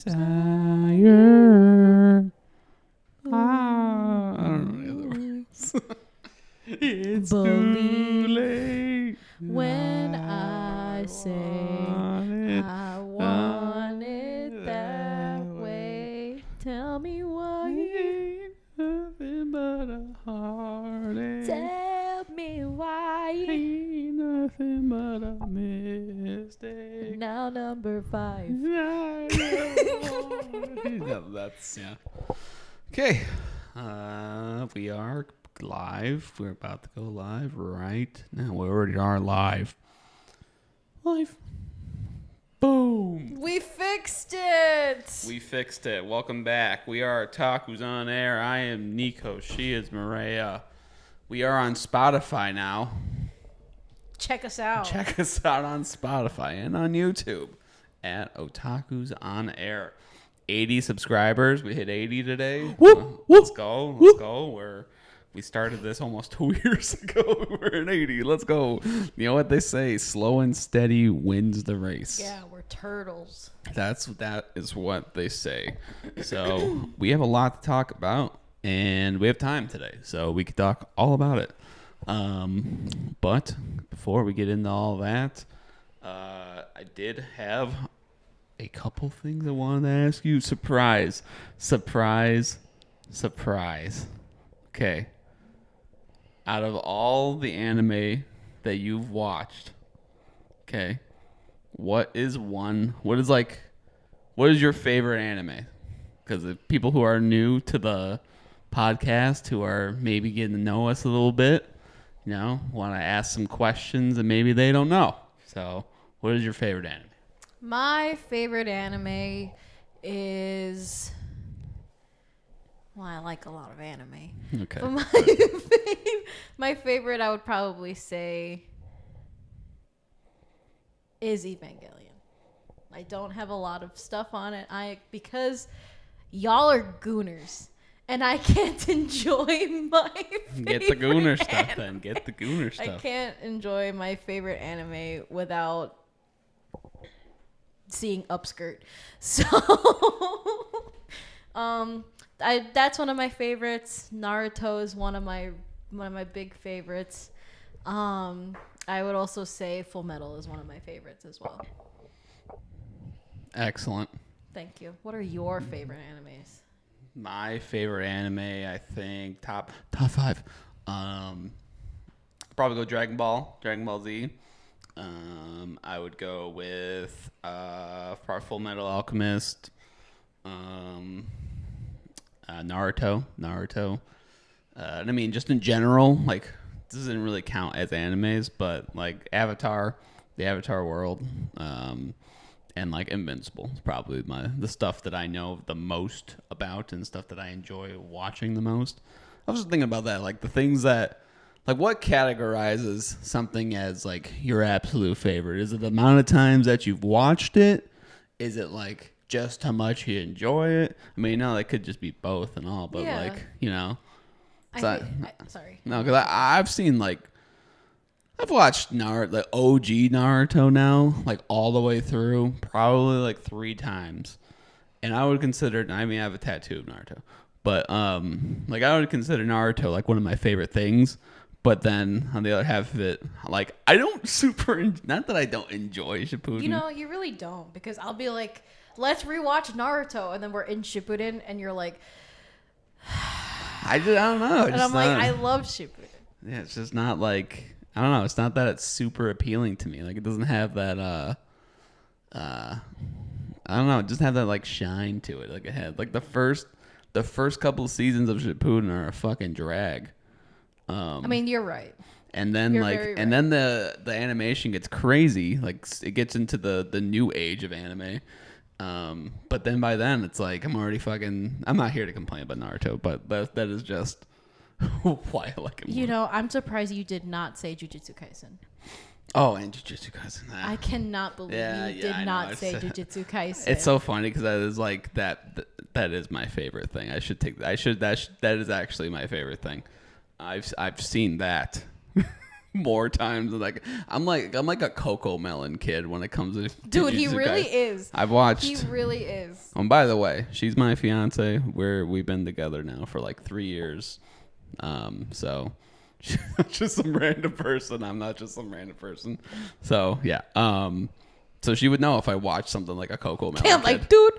Desire. I don't know the other words. It's too late. When I say I want it that way. Tell me why. Ain't nothing but a heartache. Tell me why. Ain't nothing but a mistake. Now number 5. That's yeah. Okay, we are live. We're about to go live right now. We already are live. Live. Boom. We fixed it. We fixed it. Welcome back. We are Otakus on air. I am Nico. She is Maria. We are on Spotify now. Check us out. Check us out on Spotify and on YouTube at Otakus on air. 80 subscribers. We hit 80 today. Whoop, Let's go. Let's whoop. go. We started this almost 2 years ago. We're at 80. Let's go. You know what they say? Slow and steady wins the race. Yeah, we're turtles. That is what they say. So we have a lot to talk about, and we have time today, so we could talk all about it. But before we get into all that, I did have a couple things I wanted to ask you. Surprise. Okay. Out of all the anime that you've watched, okay, what is your favorite anime? Because the people who are new to the podcast, who are maybe getting to know us a little bit, want to ask some questions and maybe they don't know. So, what is your favorite anime? My favorite anime is... Well, I like a lot of anime. Okay. But my favorite, I would probably say, is Evangelion. I don't have a lot of stuff on it. Because y'all are gooners. And I can't enjoy my favorite Get the gooner stuff anime. then. Get the gooner I stuff. can't enjoy my favorite anime without seeing upskirt. So, that's one of my favorites. Naruto is one of my big favorites. I would also say Full Metal is one of my favorites as well. Excellent. Thank you. What are your favorite animes? My favorite anime, I think top 5. Probably go Dragon Ball Z. I would go with Full Metal Alchemist. Naruto. And I mean, just in general, like, this doesn't really count as animes, but like Avatar, the Avatar world, and like Invincible is probably the stuff that I know the most about and stuff that I enjoy watching the most. I was just thinking about that, like the things that, like, what categorizes something as like your absolute favorite? Is it the amount of times that you've watched it? Is it like just how much you enjoy it? I mean, no, it could just be both and all, but Yeah. like, Sorry. No, because I've seen, like, I've watched Naruto, the OG Naruto now, like all the way through, probably like 3 times. And I would consider, I mean, I have a tattoo of Naruto, but like I would consider Naruto like one of my favorite things. But then on the other half of it, like, I don't not that I don't enjoy Shippuden. You really don't, because I'll be like, let's rewatch Naruto, and then we're in Shippuden, and you're like, I don't know. and I'm like, I love Shippuden. Yeah, it's just not like, I don't know. It's not that it's super appealing to me. Like, it doesn't have that, I don't know. It doesn't have that, like, shine to it. Like, it had, like, the first couple of seasons of Shippuden are a fucking drag. I mean, you're right. And then You're like, very and right. then the animation gets crazy. Like, it gets into the new age of anime. But then by then it's like, I'm not here to complain about Naruto, but that is just why I like it more. I'm surprised you did not say Jujutsu Kaisen. Oh, and Jujutsu Kaisen. I cannot believe you did I not know. say Jujutsu Kaisen. It's so funny because that is like that is my favorite thing. That is actually my favorite thing. I've seen that more times than like I'm like a Coco Melon kid when it comes to Dude, he Jujutsu really Kaisen. is. I've watched. He really is. And by the way, she's my fiance. We've been together now for like 3 years. So she's not just some random person. I'm not just some random person. So yeah. So she would know if I watched something like a Coco Melon. Damn, like, dude.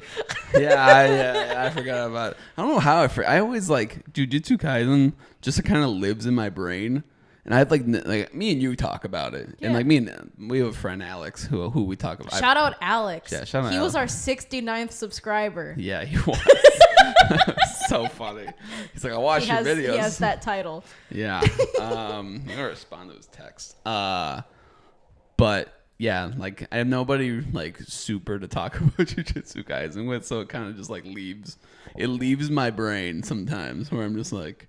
I forgot about it. I don't know how I always like Jujutsu Kaisen just kind of lives in my brain. And I have like me and you talk about it. Yeah. And like we have a friend Alex who we talk about. Shout out Alex. Yeah, shout out He Alex. was our 69th subscriber. Yeah, he was. So funny. He's like, I watch your videos. He has that title. Yeah. I'm gonna respond to his text. But yeah, like I have nobody like super to talk about Jujutsu Kaisen with, so it kind of just like leaves my brain sometimes where I'm just like,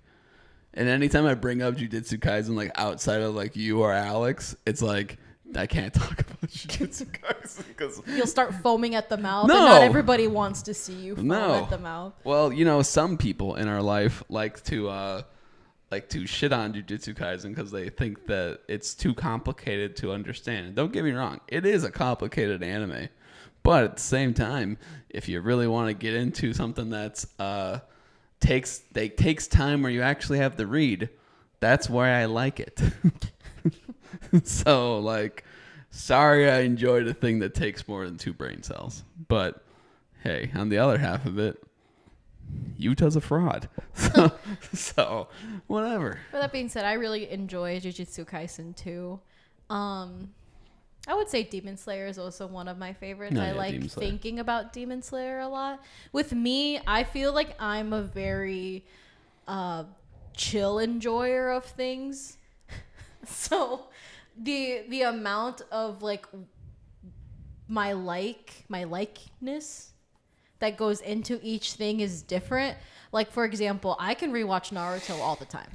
and anytime I bring up Jujutsu Kaisen like outside of like you or Alex, it's like I can't talk about Jujutsu Kaisen because You'll start foaming at the mouth. No. And not everybody wants to see you foam No. at the mouth. Well, you know, some people in our life like to shit on Jujutsu Kaisen because they think that it's too complicated to understand. Don't get me wrong, it is a complicated anime, but at the same time, if you really want to get into something that's takes time where you actually have to read, that's why I like it. So like, sorry, I enjoyed a thing that takes more than 2 brain cells, but hey, on the other half of it, Utah's a fraud. So whatever. With that being said, I really enjoy Jujutsu Kaisen too. I would say Demon Slayer is also one of my favorites. I like thinking about Demon Slayer a lot. With me, I feel like I'm a very chill enjoyer of things. So the amount of like my likeness that goes into each thing is different. Like, for example, I can rewatch Naruto all the time.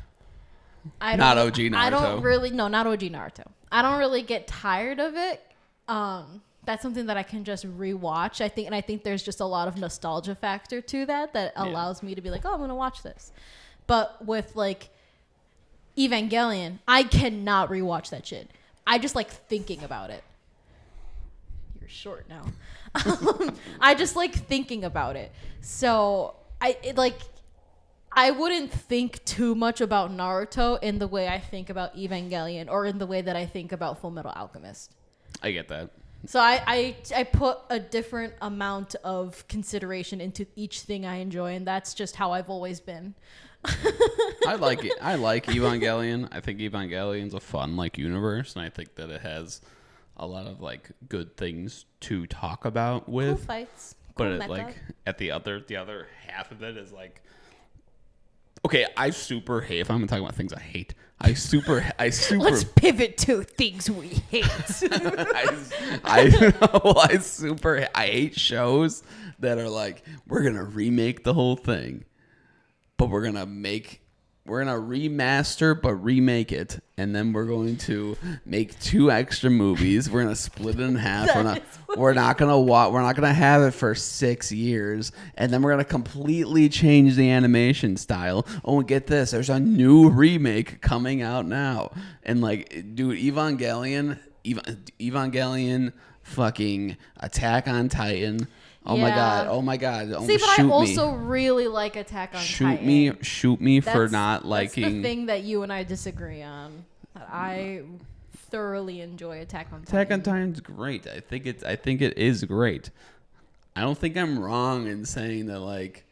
Not OG Naruto. I don't really, no, not OG Naruto. I don't really get tired of it. That's something that I can just rewatch. I think there's just a lot of nostalgia factor to that allows me to be like, oh, I'm going to watch this. But with like Evangelion, I cannot rewatch that shit. I just like thinking about it. You're short now. I just like thinking about it. So I wouldn't think too much about Naruto in the way I think about Evangelion or in the way that I think about Full Metal Alchemist. I get that. So I put a different amount of consideration into each thing I enjoy, and that's just how I've always been. I like it. I like Evangelion. I think Evangelion's a fun like universe, and I think that it has a lot of like good things to talk about with. Cool fights. But Cool it, like at the other half of it is like, okay, I super hate. If I'm talking about things I hate, I super. Let's pivot to things we hate. I hate shows that are like, we're gonna remake the whole thing, but we're gonna remaster but remake it, and then we're going to make 2 extra movies. We're gonna split it in half. We're not gonna have it for 6 years, and then we're gonna completely change the animation style. Oh, and get this, there's a new remake coming out now, and like, dude, Evangelion, fucking Attack on Titan. Oh my god! See, but I also really like Attack on Titan. Shoot me for not liking. That's the thing that you and I disagree on. I thoroughly enjoy Attack on Titan. Attack on Titan's great. I think it is great. I don't think I'm wrong in saying that. Like,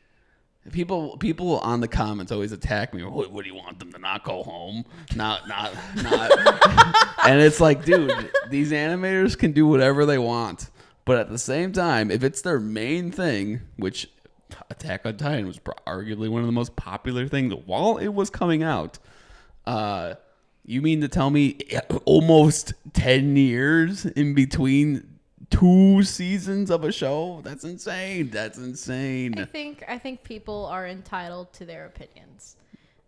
people on the comments always attack me. What do you want them to not go home? Not. And it's like, dude, these animators can do whatever they want. But at the same time, if it's their main thing, which Attack on Titan was arguably one of the most popular things while it was coming out, you mean to tell me almost 10 years in between 2 seasons of a show? That's insane. I think people are entitled to their opinions.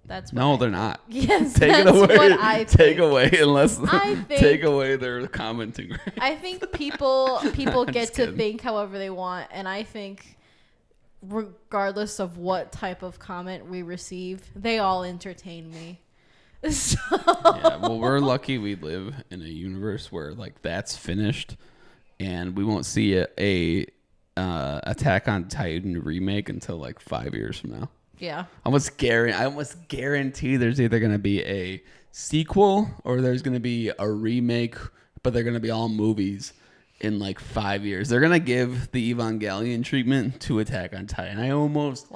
That's no, they're not. Yes, take that's it away. What I think. Take away take away their commenting. Right? I think people get to think however they want, and I think regardless of what type of comment we receive, they all entertain me. So Yeah, well, we're lucky we live in a universe where like that's finished, and we won't see a Attack on Titan remake until like 5 years from now. yeah. I almost guarantee there's either going to be a sequel or there's going to be a remake, but they're going to be all movies in like 5 years. They're going to give the Evangelion treatment to Attack on Titan. I almost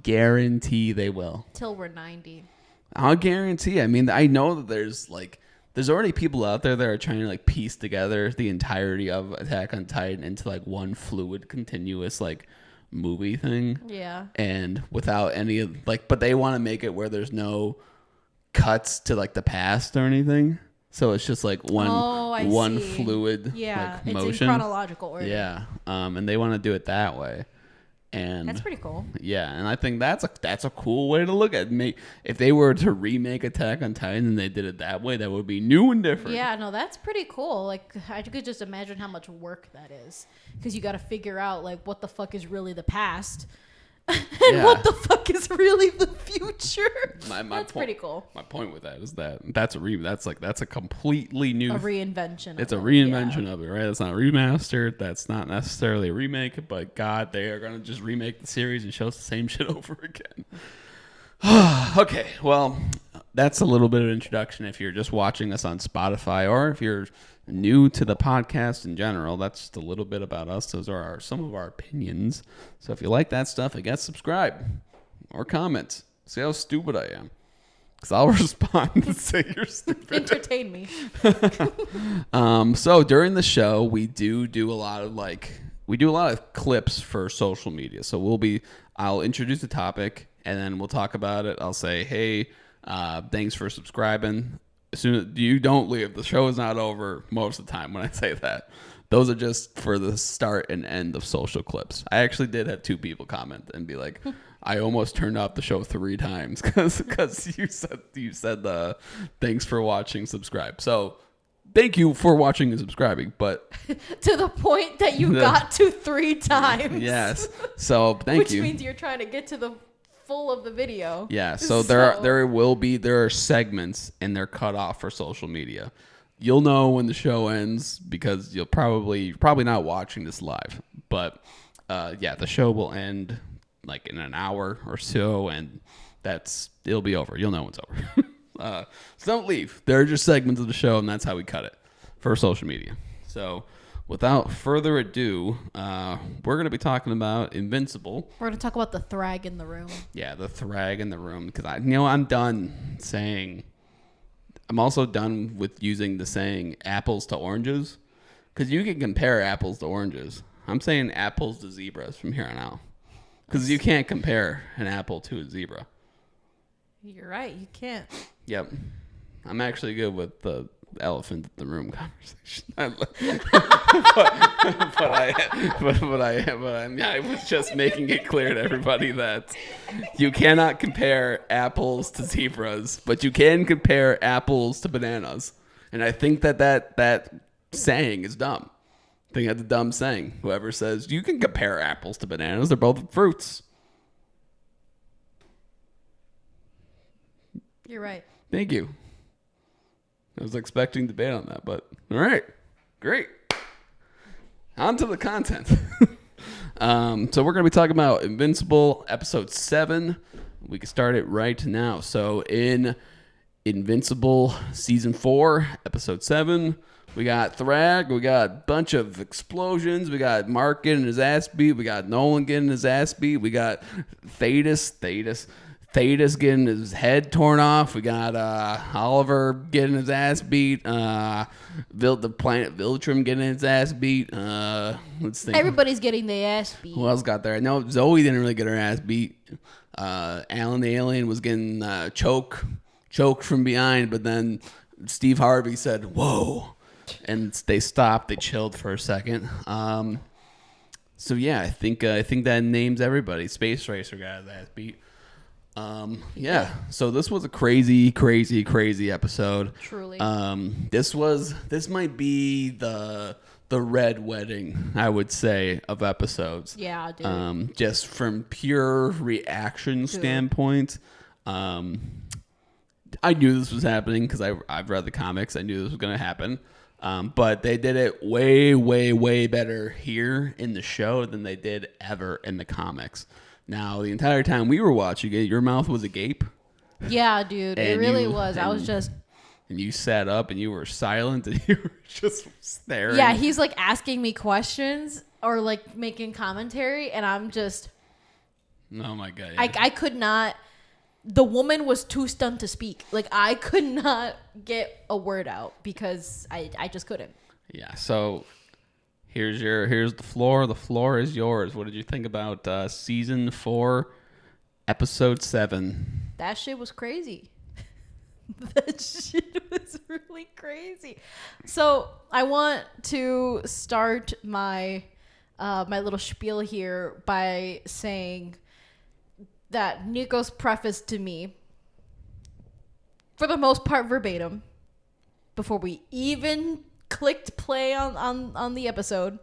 guarantee they will. Till we're 90. I'll guarantee. I mean, I know that there's already people out there that are trying to like piece together the entirety of Attack on Titan into like one fluid, continuous like movie thing. Yeah. And without any like, but they want to make it where there's no cuts to like the past or anything. So it's just like one fluid like, motion. It's in chronological order. Yeah. And they want to do it that way. And that's pretty cool. Yeah, and I think that's a cool way to look at it. If they were to remake Attack on Titan and they did it that way, that would be new and different. Yeah, no, that's pretty cool. Like, I could just imagine how much work that is, because you got to figure out like what the fuck is really the past, and what the fuck is really the future. That's pretty cool. My point with that is that's a completely new reinvention. It's a reinvention of it, right? It's not remastered. That's not necessarily a remake, but God, they are gonna just remake the series and show us the same shit over again. Okay, well, that's a little bit of introduction. If you're just watching us on Spotify, or if you're new to the podcast in general, that's just a little bit about us. Those are some of our opinions. So if you like that stuff, I guess subscribe or comment. See how stupid I am, because I'll respond and say you're stupid. Entertain me. So during the show, we do a lot of clips for social media. So I'll introduce the topic and then we'll talk about it. I'll say, hey, thanks for subscribing. As soon as you don't leave, the show is not over most of the time when I say that. Those are just for the start and end of social clips. I actually did have 2 people comment and be like, I almost turned off the show 3 times because you said the thanks for watching, subscribe. So thank you for watching and subscribing, but to the point that you got to 3 times. Yes. So thank you. Which means you're trying to get to the full of the video. Yeah, so there are segments and they're cut off for social media. You'll know when the show ends because you're probably not watching this live. But the show will end like in an hour or so, and it'll be over. You'll know when it's over. So don't leave. There are just segments of the show, and that's how we cut it for social media. So without further ado, we're going to be talking about Invincible. We're going to talk about the Thragg in the room. Yeah, the Thragg in the room. Because I'm done saying... I'm also done with using the saying apples to oranges. Because you can compare apples to oranges. I'm saying apples to zebras from here on out. Because you can't compare an apple to a zebra. You're right. You can't. Yep. I'm actually good with the elephant in the room conversation. I was just making it clear to everybody that you cannot compare apples to zebras, but you can compare apples to bananas. And I think that saying is dumb. I think that's a dumb saying. Whoever says you can compare apples to bananas, they're both fruits. You're right. Thank you. I was expecting debate on that, but all right, great. On to the content. So we're going to be talking about Invincible, episode 7. We can start it right now. So in Invincible, season 4, episode 7, we got Thragg. We got a bunch of explosions. We got Mark getting his ass beat. We got Nolan getting his ass beat. We got Thetis getting his head torn off. We got Oliver getting his ass beat. The planet Viltrum getting his ass beat. Let's think. Everybody's getting their ass beat. Who else got there? No, Zoe didn't really get her ass beat. Alan the alien was getting choked from behind, but then Steve Harvey said, "Whoa," and they stopped. They chilled for a second. So yeah, I think that names everybody. Space Racer got his ass beat. So this was a crazy episode. Truly. This might be the red wedding, I would say, of episodes. Yeah, dude. Just from pure reaction standpoint. I I knew this was happening because I've read the comics. I knew this was going to happen. But they did it way, way, way better here in the show than they did ever in the comics. Now, the entire time we were watching it, your mouth was agape. Yeah, dude. It really was. I was just... And you sat up and you were silent and you were just staring. Yeah, he's like asking me questions or like making commentary, and I'm just... Oh, my God. Yeah. I could not... The woman was too stunned to speak. Like, I could not get a word out because I just couldn't. Yeah, so here's the floor. The floor is yours. What did you think about season 4, episode 7? That shit was crazy. That shit was really crazy. So I want to start my my little spiel here by saying that Nico's preface to me, for the most part verbatim, before we even clicked play on the episode,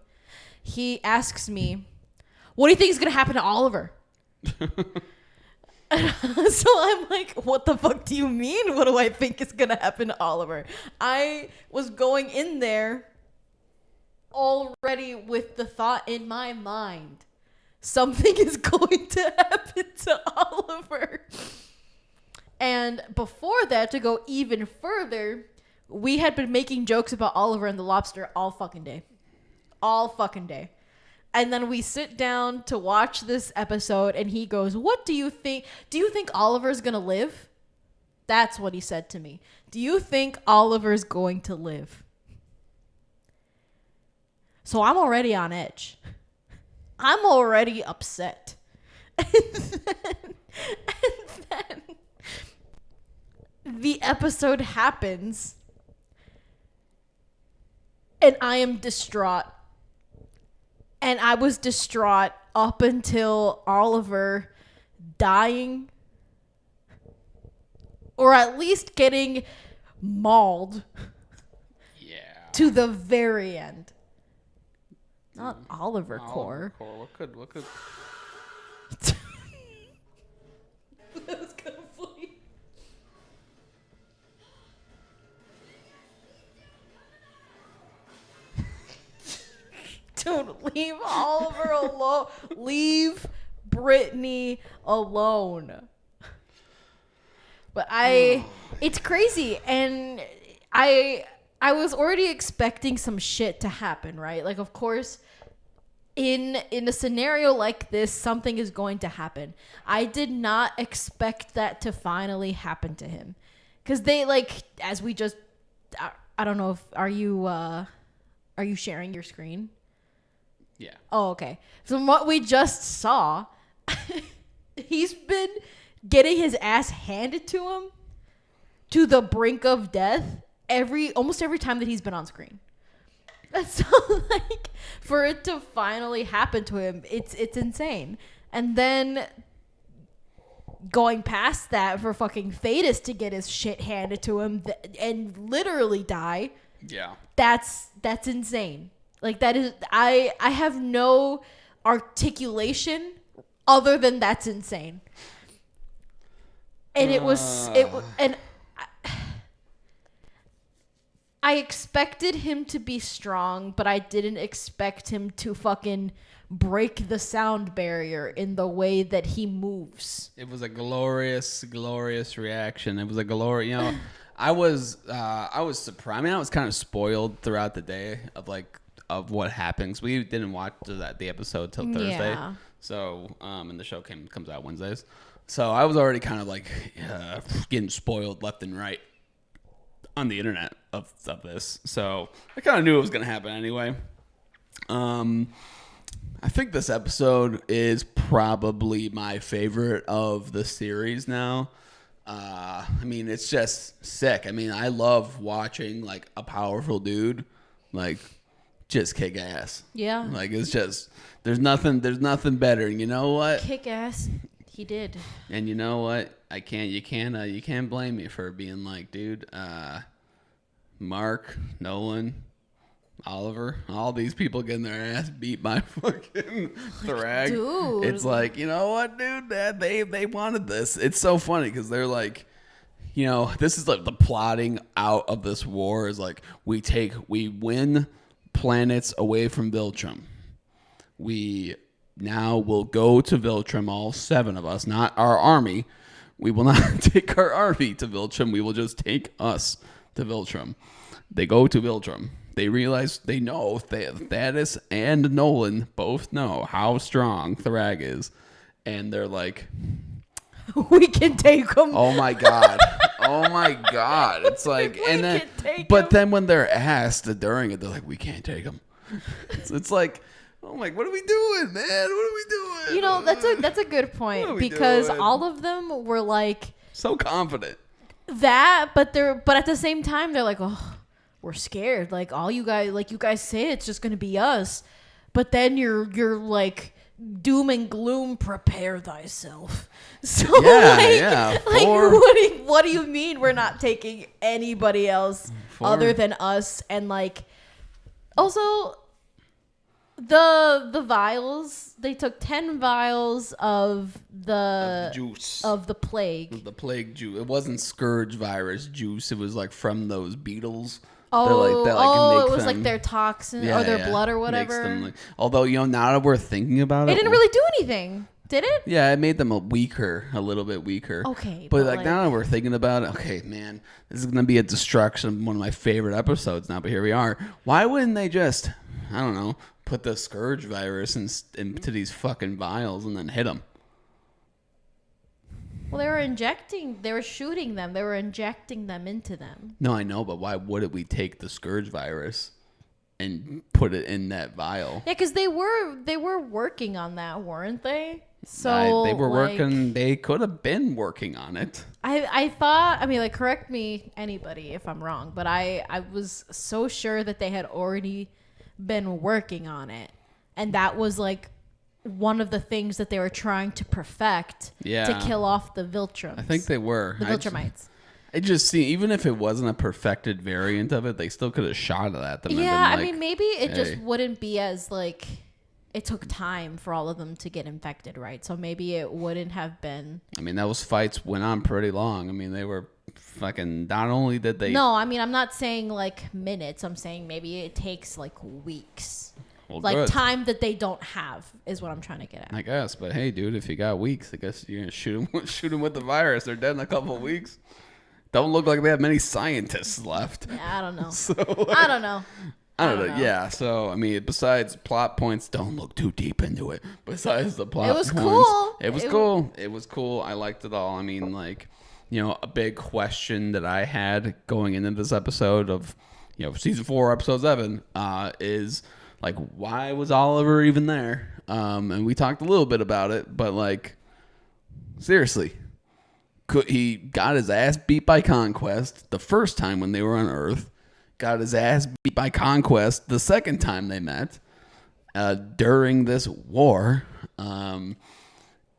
he asks me, what do you think is going to happen to Oliver? So I'm like, what the fuck do you mean? What do I think is going to happen to Oliver? I was going in there already with the thought in my mind, something is going to happen to Oliver. And before that, to go even further, we had been making jokes about Oliver and the lobster all fucking day. All fucking day. And then we sit down to watch this episode, and he goes, what do you think? Do you think Oliver's going to live? That's what he said to me. Do you think Oliver's going to live? So I'm already on edge. I'm already upset. And then the episode happens, and I am distraught. And I was distraught up until Oliver dying, or at least getting mauled. Yeah. To the very end. Not Oliver Core. What could? That was kind of funny. Don't leave Oliver alone. Leave Brittany alone. But it's crazy, and I was already expecting some shit to happen, right? Like, of course, in a scenario like this, something is going to happen. I did not expect that to finally happen to him, because they, like, as we just, I don't know if are you sharing your screen? Yeah. Oh, okay. From what we just saw, he's been getting his ass handed to him to the brink of death almost every time that he's been on screen. So, like, for it to finally happen to him, it's insane. And then going past that, for fucking Thetis to get his shit handed to him and literally die. Yeah. That's insane. Like, that is, I have no articulation other than that's insane. And I expected him to be strong, but I didn't expect him to fucking break the sound barrier in the way that he moves. It was a glorious, glorious reaction. It was a I was surprised. I mean, I was kind of spoiled throughout the day of what happens. We didn't watch the episode till Thursday. Yeah. So, and the show comes out Wednesdays. So I was already kind of like getting spoiled left and right on the internet of this. So I kind of knew it was going to happen anyway. I think this episode is probably my favorite of the series now. I mean, it's just sick. I mean, I love watching like a powerful dude like just kick ass. Yeah. Like, it's just there's nothing better. And you know what? Kick ass. He did. And you know what? You can't blame me for being like, dude, Mark, Nolan, Oliver, all these people getting their ass beat by fucking Thragg. Dude. It's like, you know what, dude? They wanted this. It's so funny because they're like, this is like the plotting out of this war is like we win planets away from Viltrum. We now will go to Viltrum, all 7 of us, not our army. We will not take our army to Viltrum. We will just take us to Viltrum. They go to Viltrum. They realize they know Thaddeus and Nolan both know how strong Thragg is. And they're like, we can take them. Oh my God. Oh my God. It's like, and then, but then when they're asked during it, they're like, we can't take them. It's like, oh my, what are we doing, man? What are we doing? That's a good point because all of them were like so confident that, but at the same time they're like, oh, we're scared. Like all you guys say it's just gonna be us, but then you're like doom and gloom, prepare thyself. So what do you mean we're not taking anybody else other than us? And like also the vials, they took 10 vials of the juice of the plague. The plague juice. It wasn't scourge virus juice. It was like from those beetles. It was like their toxin or their blood or whatever. Them although, now that we're thinking about it. It didn't really do anything, did it? Yeah, it made them a little bit weaker. Okay. But like now that we're thinking about it, okay, man, this is going to be a destruction of one of my favorite episodes now, but here we are. Why wouldn't they just, I don't know, put the scourge virus into these fucking vials and then hit them? Well, they were shooting them. They were injecting them into them. No, I know, but why wouldn't we take the scourge virus and put it in that vial? Yeah, because they were working on that, weren't they? So they were working. They could have been working on it. I thought. I mean, like, correct me, anybody, if I'm wrong, but I was so sure that they had already been working on it, and that was like one of the things that they were trying to perfect to kill off the Viltrums. I think they were. The Viltrumites. I just see, even if it wasn't a perfected variant of it, they still could have shot at them. Yeah, I mean, maybe it just wouldn't be as like, it took time for all of them to get infected, right? So maybe it wouldn't have been. I mean, those fights went on pretty long. I mean, they were fucking, not only did they. No, I mean, I'm not saying like minutes. I'm saying maybe it takes like weeks. Well, like good. Time that they don't have is what I'm trying to get at. I guess, but hey, dude, if you got weeks, I guess you're gonna shoot them with the virus. They're dead in a couple of weeks. Don't look like they have many scientists left. Yeah, I don't know. So, I don't know. I don't know. Yeah. So I mean, besides plot points, don't look too deep into it. Besides the plot points, cool. It was cool. It was cool. I liked it all. I mean, like, a big question that I had going into this episode of, season 4, episode 7, is. Like, why was Oliver even there? And we talked a little bit about it, but like, seriously, he got his ass beat by Conquest the first time when they were on Earth, got his ass beat by Conquest the second time they met during this war, and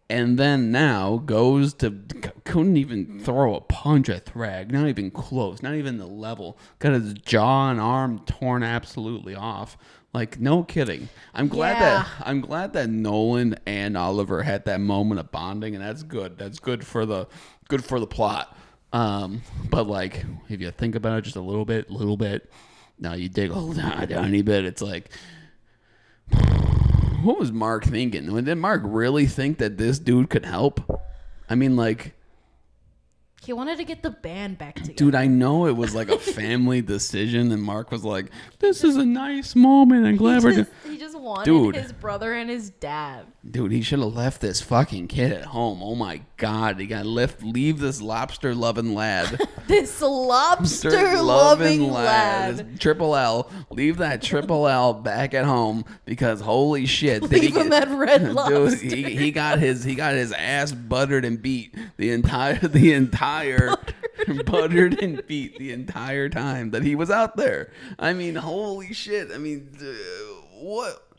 then now couldn't even throw a punch at Thragg, not even close, not even the level. Got his jaw and arm torn absolutely off. Like, no kidding. I'm glad that Nolan and Oliver had that moment of bonding, and that's good. That's good for the plot. But like, if you think about it just a little bit, now you dig a tiny bit, it's like, what was Mark thinking? Did Mark really think that this dude could help? I mean, like, he wanted to get the band back together. Dude, I know it was like a family decision, and Mark was like, this is a nice moment. I'm glad he just wanted his brother and his dad. Dude, he should have left this fucking kid at home. Oh my God. He got leave this lobster-loving lad. This lobster-loving lad. This triple L. Leave that triple L back at home because holy shit. Leave him at Red Lobster. Dude, he got his ass buttered and beat the entire buttered and beat the entire time that he was out there. I mean, holy shit. I mean, what?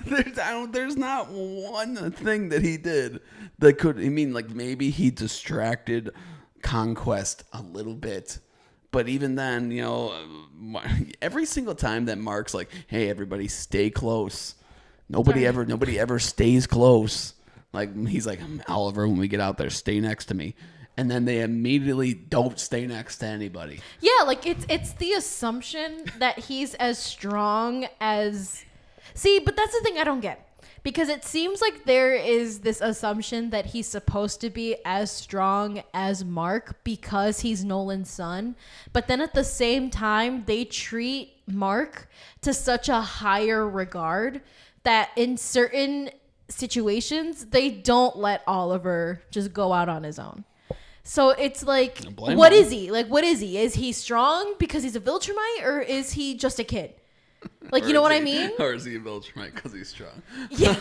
There's not one thing that he did that could. I mean, like, maybe he distracted Conquest a little bit, but even then, every single time that Mark's like, "Hey, everybody, stay close." Nobody ever stays close. Like, he's like, "Oliver, when we get out there, stay next to me." and then they immediately don't stay next to anybody. Yeah, like it's the assumption that he's as strong as. See, but that's the thing I don't get. Because it seems like there is this assumption that he's supposed to be as strong as Mark because he's Nolan's son. But then at the same time, they treat Mark to such a higher regard that in certain situations, they don't let Oliver just go out on his own. So it's like, what is he? Like, what is he? Is he strong because he's a Viltrumite, or is he just a kid? Like, you know what I mean? Or is he a Viltrumite because he's strong? Yeah.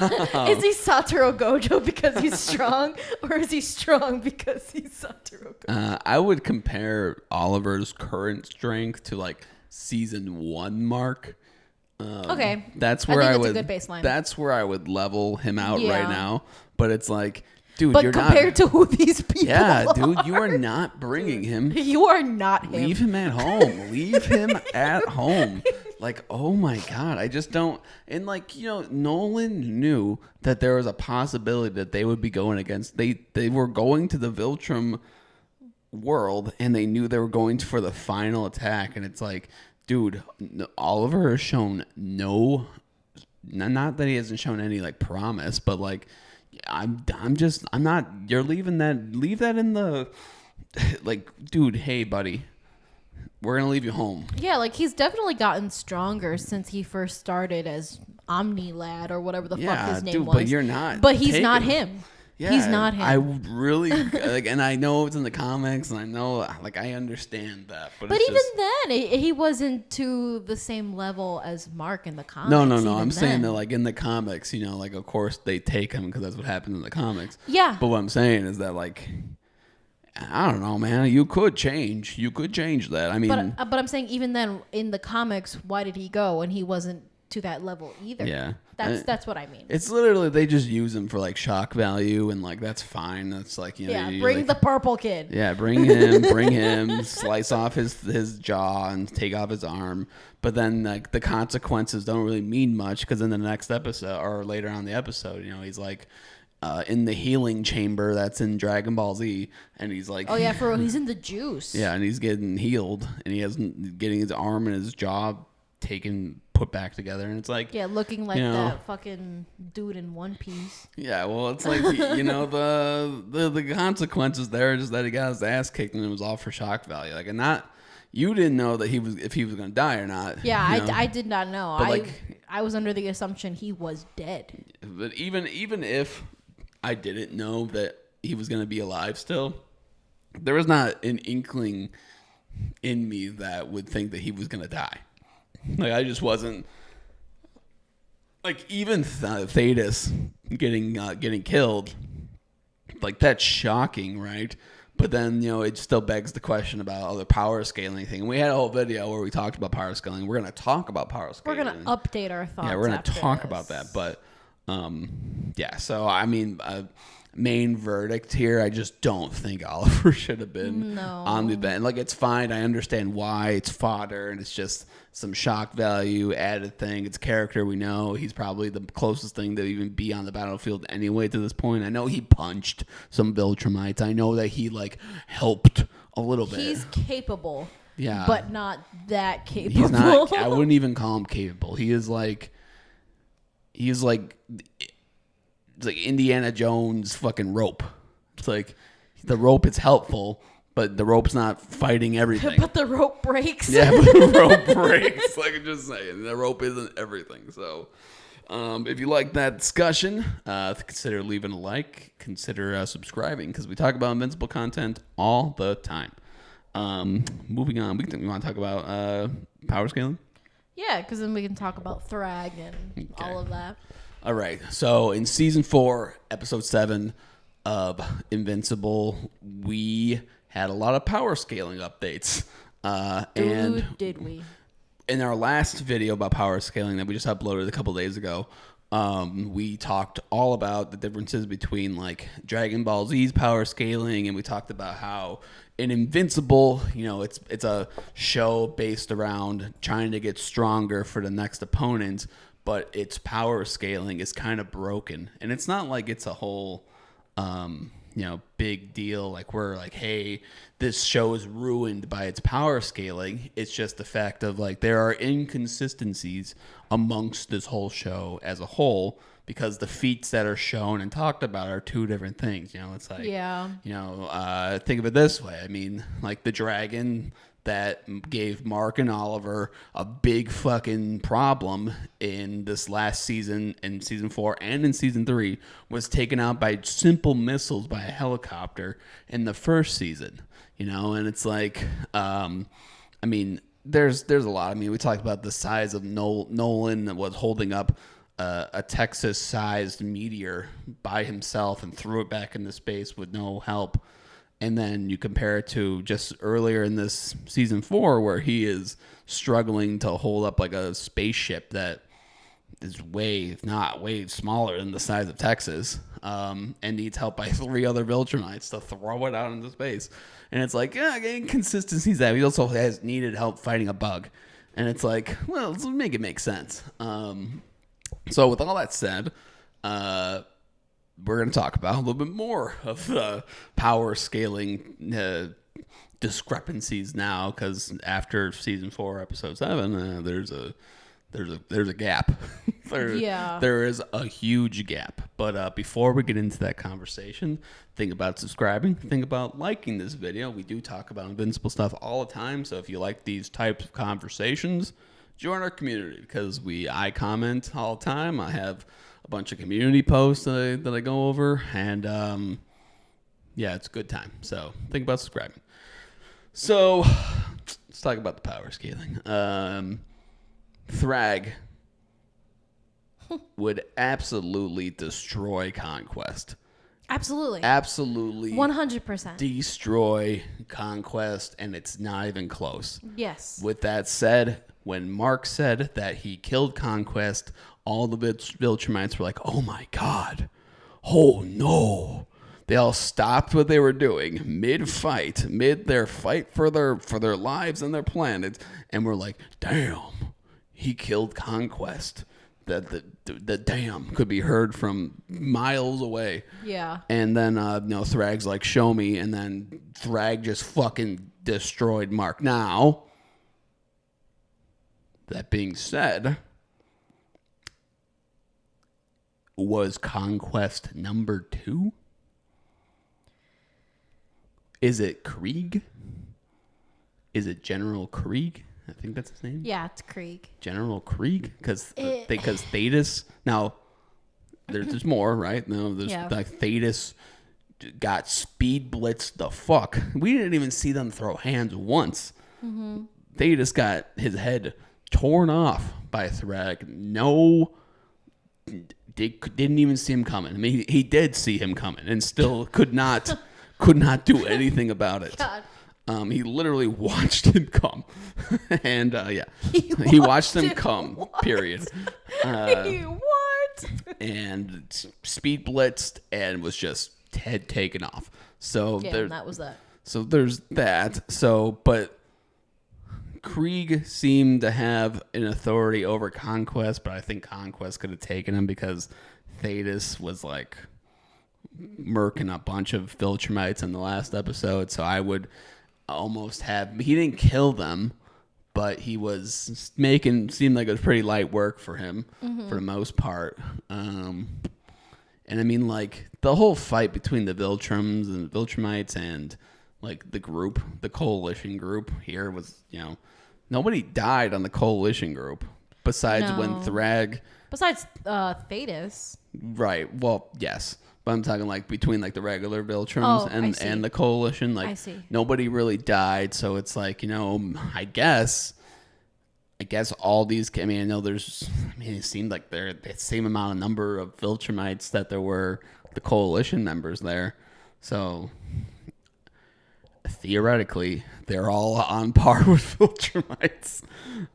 Is he Satoru Gojo because he's strong? Or is he strong because he's Satoru Gojo? I would compare Oliver's current strength to like season 1 Mark. Okay. That's where I would. A good baseline. That's where I would level him out right now. But it's like, dude, but you're compared to who these people are. Dude, you are not bringing him. You are not him. Leave him at home. Leave him at home. Like, oh my God, I just don't. And like, Nolan knew that there was a possibility that they would be going against. They were going to the Viltrum world, and they knew they were going for the final attack. And it's like, dude, Oliver has shown no. Not that he hasn't shown any like promise, but like, I'm not. You're leaving that. Leave that in the. Like, dude, hey, buddy. We're going to leave you home. Yeah, like he's definitely gotten stronger since he first started as Omni Lad or whatever the fuck his name was. But you're not. But he's not him. Yeah, he's not him. I really like, and I know it's in the comics, and I know, like, I understand that. But even then, he wasn't to the same level as Mark in the comics. No. I'm saying that, like, in the comics, like, of course they take him because that's what happens in the comics. Yeah. But what I'm saying is that, like, I don't know, man. You could change. You could change that. I mean, but I'm saying even then in the comics, why did he go? And he wasn't to that level either. Yeah, that's what I mean. It's literally they just use him for like shock value, and like that's fine. That's like bring like, the purple kid. Yeah, bring him, slice off his jaw and take off his arm. But then like the consequences don't really mean much because in the next episode or later on in the episode, he's like. In the healing chamber that's in Dragon Ball Z, and he's like, oh yeah, he's in the juice. Yeah, and he's getting healed, and he hasn't getting his arm and his jaw put back together, and it's like, looking like that fucking dude in One Piece. Yeah, well, it's like the consequences there is that he got his ass kicked, and it was all for shock value. Like, and not you didn't know that if he was gonna die or not. Yeah, I did not know. I was under the assumption he was dead. But even if I didn't know that he was going to be alive still, there was not an inkling in me that would think that he was going to die. Like, I just wasn't. Like, even Thetis getting killed, like, that's shocking, right? But then, it still begs the question about other power scaling thing. And we had a whole video where we talked about power scaling. We're going to talk about power scaling. We're going to update our thoughts. Yeah, we're going to talk about that. But, so, I mean, main verdict here, I just don't think Oliver should have been on the event. Like, it's fine. I understand why. It's fodder, and it's just some shock value, added thing. It's character we know. He's probably the closest thing to even be on the battlefield anyway to this point. I know he punched some Viltrumites. I know that he, like, helped a little bit. He's capable. Yeah. But not that capable. He's not. I wouldn't even call him capable. He's like it's like Indiana Jones fucking rope. It's like the rope is helpful, but the rope's not fighting everything. But the rope breaks. Yeah, but the rope breaks. Like I'm just saying, the rope isn't everything. So if you like that discussion, consider leaving a like. Consider subscribing because we talk about Invincible content all the time. Moving on, we want to talk about power scaling. Yeah, because then we can talk about Thragg and all of that. All right. So in season 4, episode 7 of Invincible, we had a lot of power scaling updates. And did we? In our last video about power scaling that we just uploaded a couple days ago, we talked all about the differences between like Dragon Ball Z's power scaling, and we talked about how in Invincible, it's a show based around trying to get stronger for the next opponent, but its power scaling is kind of broken. And it's not like it's a whole, big deal. Like we're like, hey, this show is ruined by its power scaling. It's just the fact of like there are inconsistencies amongst this whole show as a whole because the feats that are shown and talked about are two different things. It's like, think of it this way. I mean, like the dragon that gave Mark and Oliver a big fucking problem in this last season, in season 4 and in season 3, was taken out by simple missiles by a helicopter in the first season. And it's like, I mean, there's a lot. I mean, we talked about the size of Nolan that was holding up a Texas-sized meteor by himself and threw it back into space with no help. And then you compare it to just earlier in this season 4 where he is struggling to hold up like a spaceship that is way smaller than the size of Texas, and needs help by 3 other Viltrumites to throw it out into space. And it's like, inconsistencies that he also has needed help fighting a bug. And it's like, well, let's make it make sense. So with all that said, we're going to talk about a little bit more of power scaling discrepancies now, because after season 4, episode 7, there's a gap. There is a huge gap. But before we get into that conversation, think about subscribing. Think about liking this video. We do talk about Invincible stuff all the time. So if you like these types of conversations, join our community, because I comment all the time. I have a bunch of community posts that I go over, and it's a good time. So think about subscribing. So let's talk about the power scaling. Thragg would absolutely destroy Conquest. Absolutely. 100%. Destroy Conquest, and it's not even close. Yes. With that said, when Mark said that he killed Conquest, all the Viltrumites were like, oh my God. Oh no. They all stopped what they were doing mid-fight, their fight for their lives and their planet, and were like, damn, he killed Conquest. The damn could be heard from miles away. Yeah. And then Thragg's like, show me, and then Thragg just fucking destroyed Mark. Now, that being said, was Conquest number 2? Is it Krieg? Is it General Krieg? I think that's his name. Yeah, it's Krieg. General Krieg? Because Thetis... Now, there's more, right? No, there's like Thetis got speed blitzed the fuck. We didn't even see them throw hands once. Mm-hmm. Thetis got his head torn off by Thragg. No... Didn't even see him coming. I mean, he did see him coming and still could not do anything about it. God. He literally watched him come, and he watched him come. What? Period. What? And speed blitzed and was just head taken off. So that was that. So there's that. So, but Krieg seemed to have an authority over Conquest, but I think Conquest could have taken him because Thetis was like murking a bunch of Viltrumites in the last episode. So I would almost have... He didn't kill them, but he was seemed like it was pretty light work for him for the most part. And I mean, like, the whole fight between the Viltrumites and like the coalition group here was, nobody died on the coalition group besides when Thragg... Besides Thetis. Right. Well, yes. But I'm talking like between like the regular Viltrums and the coalition. Like, I see. Nobody really died. So it's like, I guess all these... I mean, I know it seemed like they're the same amount of number of Viltrumites that there were the coalition members there. So... theoretically, they're all on par with Viltrumites,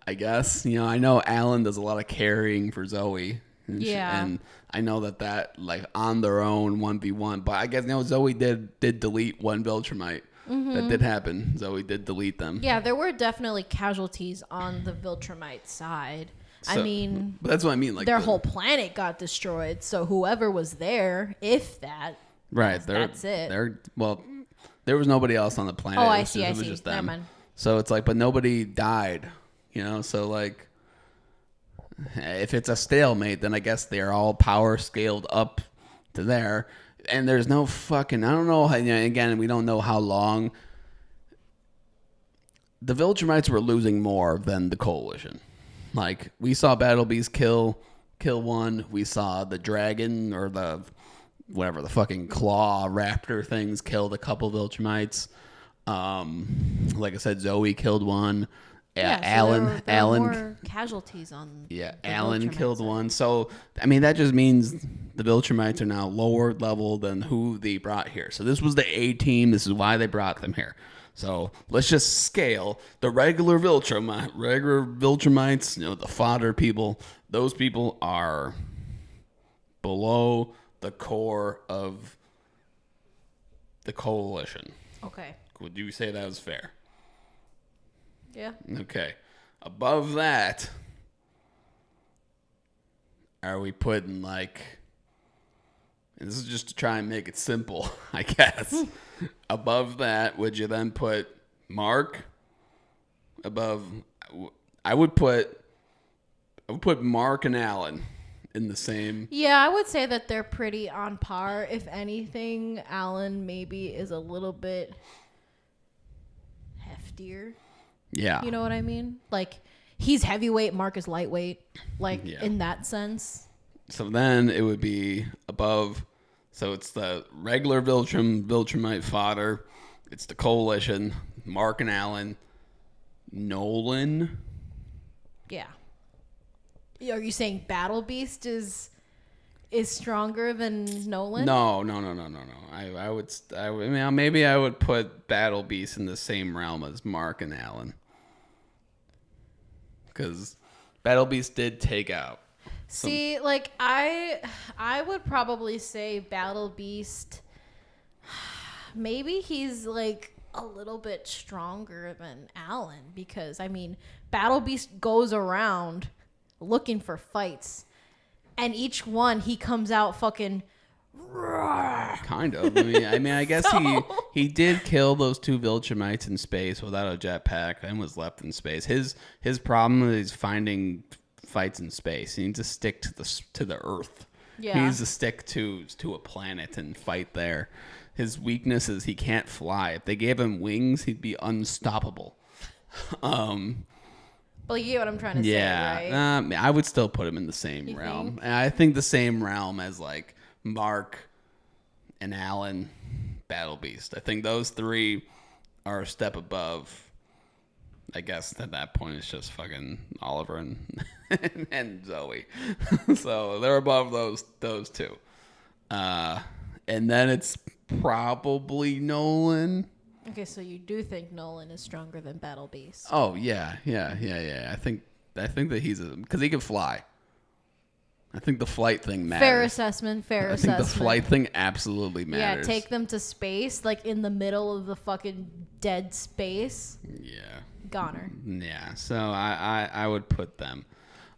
I guess. I know Alan does a lot of carrying for Zoe. And I know that like on their own 1v1, but I guess Zoe did delete one Viltrumite. Mm-hmm. That did happen. Zoe did delete them. Yeah, there were definitely casualties on the Viltrumite side. So, I mean, but that's what I mean. Like their whole planet got destroyed. So whoever was there, if that. Right. That's it. There was nobody else on the planet. Oh, I see. I It was see. just Never them. mind. So it's like, but nobody died, so like, if it's a stalemate, then I guess they're all power scaled up to there. And there's no fucking, I don't know, again, we don't know how long. The Viltrumites were losing more than the Coalition. Like, we saw Battle Beast kill one. We saw the dragon or the whatever the fucking claw raptor things killed a couple Viltrumites. Like I said, Zoe killed one. Yeah, so there were more casualties on. Yeah, the Alan Viltrumite killed side. one. So I mean, that just means the Viltrumites are now lower level than who they brought here. So this was the A team. This is why they brought them here. So let's just scale the regular Viltrumites, the fodder people. Those people are below the core of the Coalition. Okay. Would you say that was fair? Yeah. Okay. Above that, are we putting like... And this is just to try and make it simple, I guess. Above that, would you then put Mark? Above... I would put Mark and Alan in the same... Yeah, I would say that they're pretty on par. If anything, Alan maybe is a little bit heftier. Yeah. You know what I mean? Like, he's heavyweight, Mark is lightweight. Like, Yeah. in that sense. So then it would be above... So it's the regular Viltrumite fodder. It's the Coalition, Mark and Alan, Nolan. Yeah. Are you saying Battle Beast is stronger than Nolan? No. Maybe I would put Battle Beast in the same realm as Mark and Alan, because Battle Beast did take out. See, like I would probably say Battle Beast. Maybe he's like a little bit stronger than Alan, because I mean, Battle Beast goes around looking for fights, and each one he comes out fucking. Kind of. I mean, I guess he did kill those two Viltrumites in space without a jetpack and was left in space. His problem is finding fights in space. He needs to stick to the Earth. Yeah. He needs to stick to a planet and fight there. His weakness is he can't fly. If they gave him wings, he'd be unstoppable. Well, you get what I'm trying to say, right? I would still put him in the same realm. And I think the same realm as like Mark and Alan, Battle Beast. I think those three are a step above. I guess at that point it's just fucking Oliver and and Zoe. So they're above those two. And then it's probably Nolan. Okay, so you do think Nolan is stronger than Battle Beast? Oh yeah. I think that he's because he can fly. I think the flight thing matters. Fair assessment. I think the flight thing absolutely matters. Yeah, take them to space, like in the middle of the fucking dead space. Yeah. Goner. Yeah. So I would put them.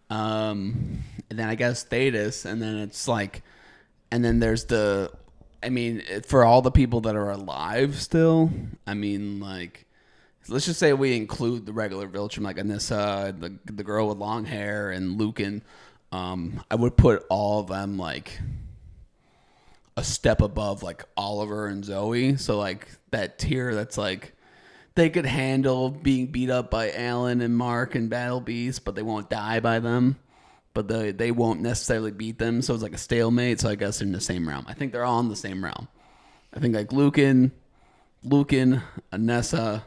And then I guess Thetis, and then it's like, and then there's for all the people that are alive still, I mean, like, let's just say we include the regular Viltrum, like Anissa, the girl with long hair, and Lucan. I would put all of them like a step above like Oliver and Zoe. So like that tier that's like they could handle being beat up by Alan and Mark and Battle Beast, but they won't die by them. But they won't necessarily beat them. So it's like a stalemate. So I guess they're in the same realm. I think they're all in the same realm. I think like Lucan, Anessa,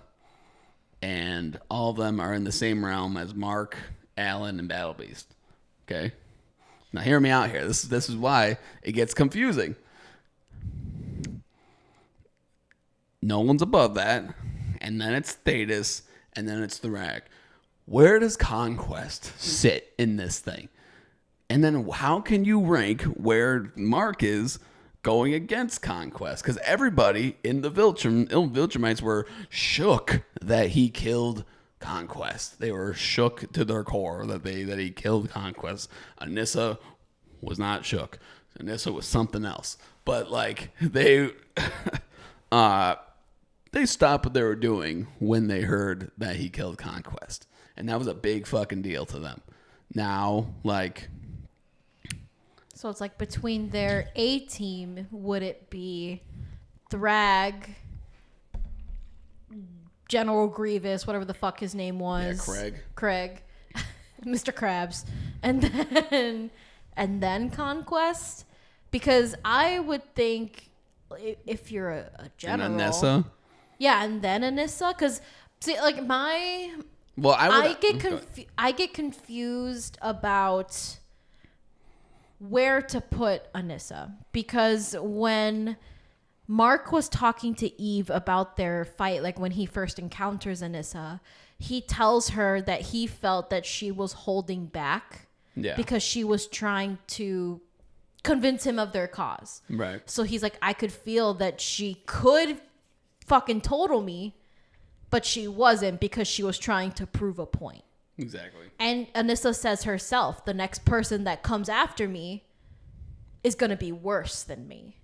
and all of them are in the same realm as Mark, Alan, and Battle Beast. Okay. Now hear me out here. This is why it gets confusing. Nolan's above that, and then it's Thetis, and then it's Thragg. Where does Conquest sit in this thing? And then how can you rank where Mark is going against Conquest? Because everybody in the Viltrumites were shook that he killed Conquest. They were shook to their core that he killed Conquest. Anissa was not shook. Anissa was something else. But like they stopped what they were doing when they heard that he killed Conquest. And that was a big fucking deal to them. Now, like... So it's like between their A team, would it be Thragg, General Grievous, whatever the fuck his name was? Yeah, Craig. Mr. Krabs. And then Conquest? Because I would think if you're a general... And Anissa? Yeah, and then Anissa. Because, see, like, Well, I get confused about where to put Anissa, because when Mark was talking to Eve about their fight, like when he first encounters Anissa, he tells her that he felt that she was holding back because she was trying to convince him of their cause. Right. So he's like, I could feel that she could fucking total me, but she wasn't, because she was trying to prove a point. Exactly. And Anissa says herself, the next person that comes after me is going to be worse than me.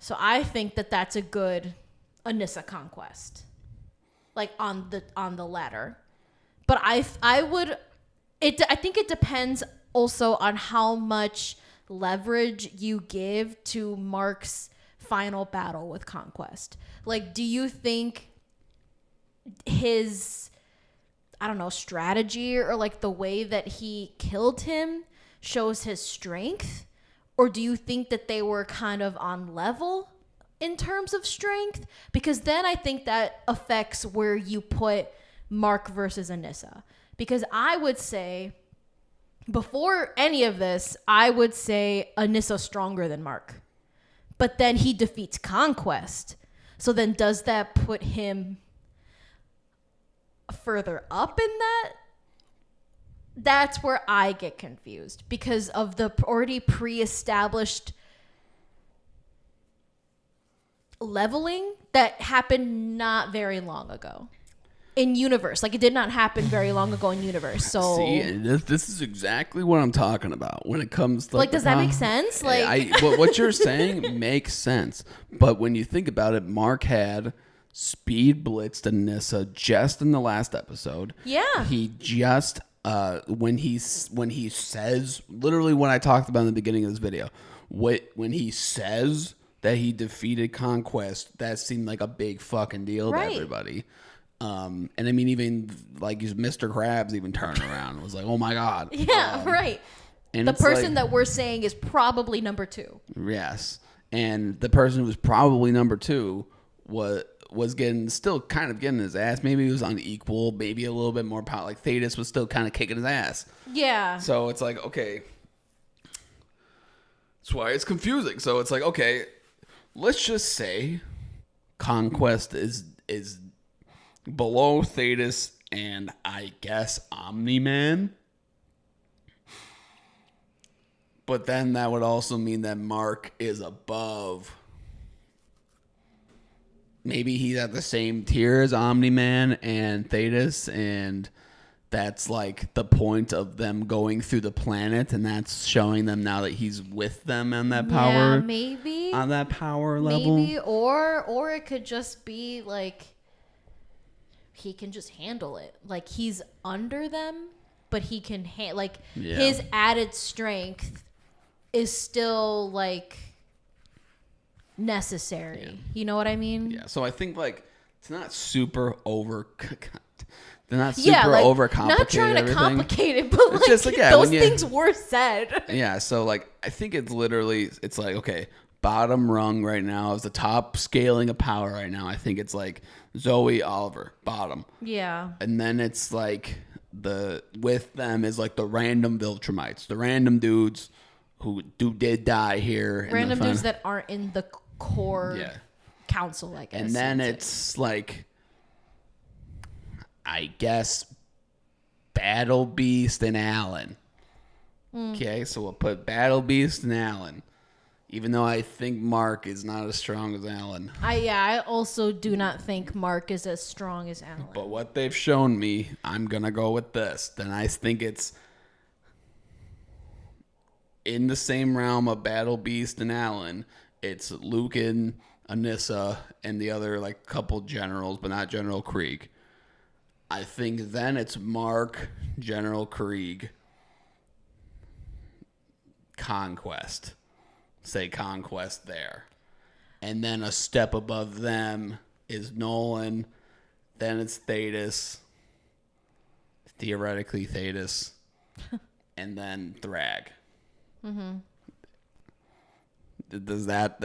So I think that that's a good Anissa Conquest, like on the ladder. But I think it depends also on how much leverage you give to Mark's final battle with Conquest. Like, do you think his, I don't know, strategy or like the way that he killed him shows his strength? Or do you think that they were kind of on level in terms of strength? Because then I think that affects where you put Mark versus Anissa. Because I would say, before any of this, I would say Anissa stronger than Mark. But then he defeats Conquest. So then does that put him further up in that? That's where I get confused, because of the already pre-established leveling that happened not very long ago in universe. Like, it did not happen very long ago in universe. So see, this is exactly what I'm talking about when it comes to like does that make sense? Like, what you're saying makes sense, but when you think about it, Mark had speed blitzed Anissa just in the last episode. Yeah, he just when he says, literally what I talked about in the beginning of this video, when he says that he defeated Conquest, that seemed like a big fucking deal to everybody. And I mean, even like Mr. Krabs even turned around and was like, "Oh my god!" Yeah, right. And the person that we're saying is probably number 2. Yes, and the person who was probably number 2 was still kind of getting his ass. Maybe he was unequal, maybe a little bit more power. Like Thetis was still kind of kicking his ass. Yeah. So it's like, okay, that's why it's confusing. So it's like, okay, let's just say Conquest is below Thetis and I guess Omni-Man. But then that would also mean that Mark is above. Maybe he's at the same tier as Omni-Man and Thetis, and that's like the point of them going through the planet, and that's showing them now that he's with them on that power. Yeah, maybe. On that power level. Maybe, or it could just be like he can just handle it. Like he's under them, but he can his added strength is still like necessary. Yeah. You know what I mean? Yeah. So I think like it's not super they're not super overcomplicated. Not trying to complicate it, but it's like just, those things were said. Yeah. So like I think it's literally like, okay, bottom rung right now is the top scaling of power right now. I think it's like Zoe, Oliver, bottom. Yeah. And then it's like with them is like the random Viltrumites, the random dudes who did die here. Random dudes that aren't in the core council, I guess. And then it's like, I guess, Battle Beast and Alan. Okay, so we'll put Battle Beast and Alan. Even though I think Mark is not as strong as Alan. I also do not think Mark is as strong as Alan. But what they've shown me, I'm going to go with this. Then I think it's in the same realm of Battle Beast and Alan, it's Lucan, Anissa, and the other like couple generals, but not General Krieg. I think then it's Mark, General Krieg, Conquest. Say Conquest there. And then a step above them is Nolan. Then it's Thetis. Theoretically Thetis. And then Thragg. Mm-hmm. Does that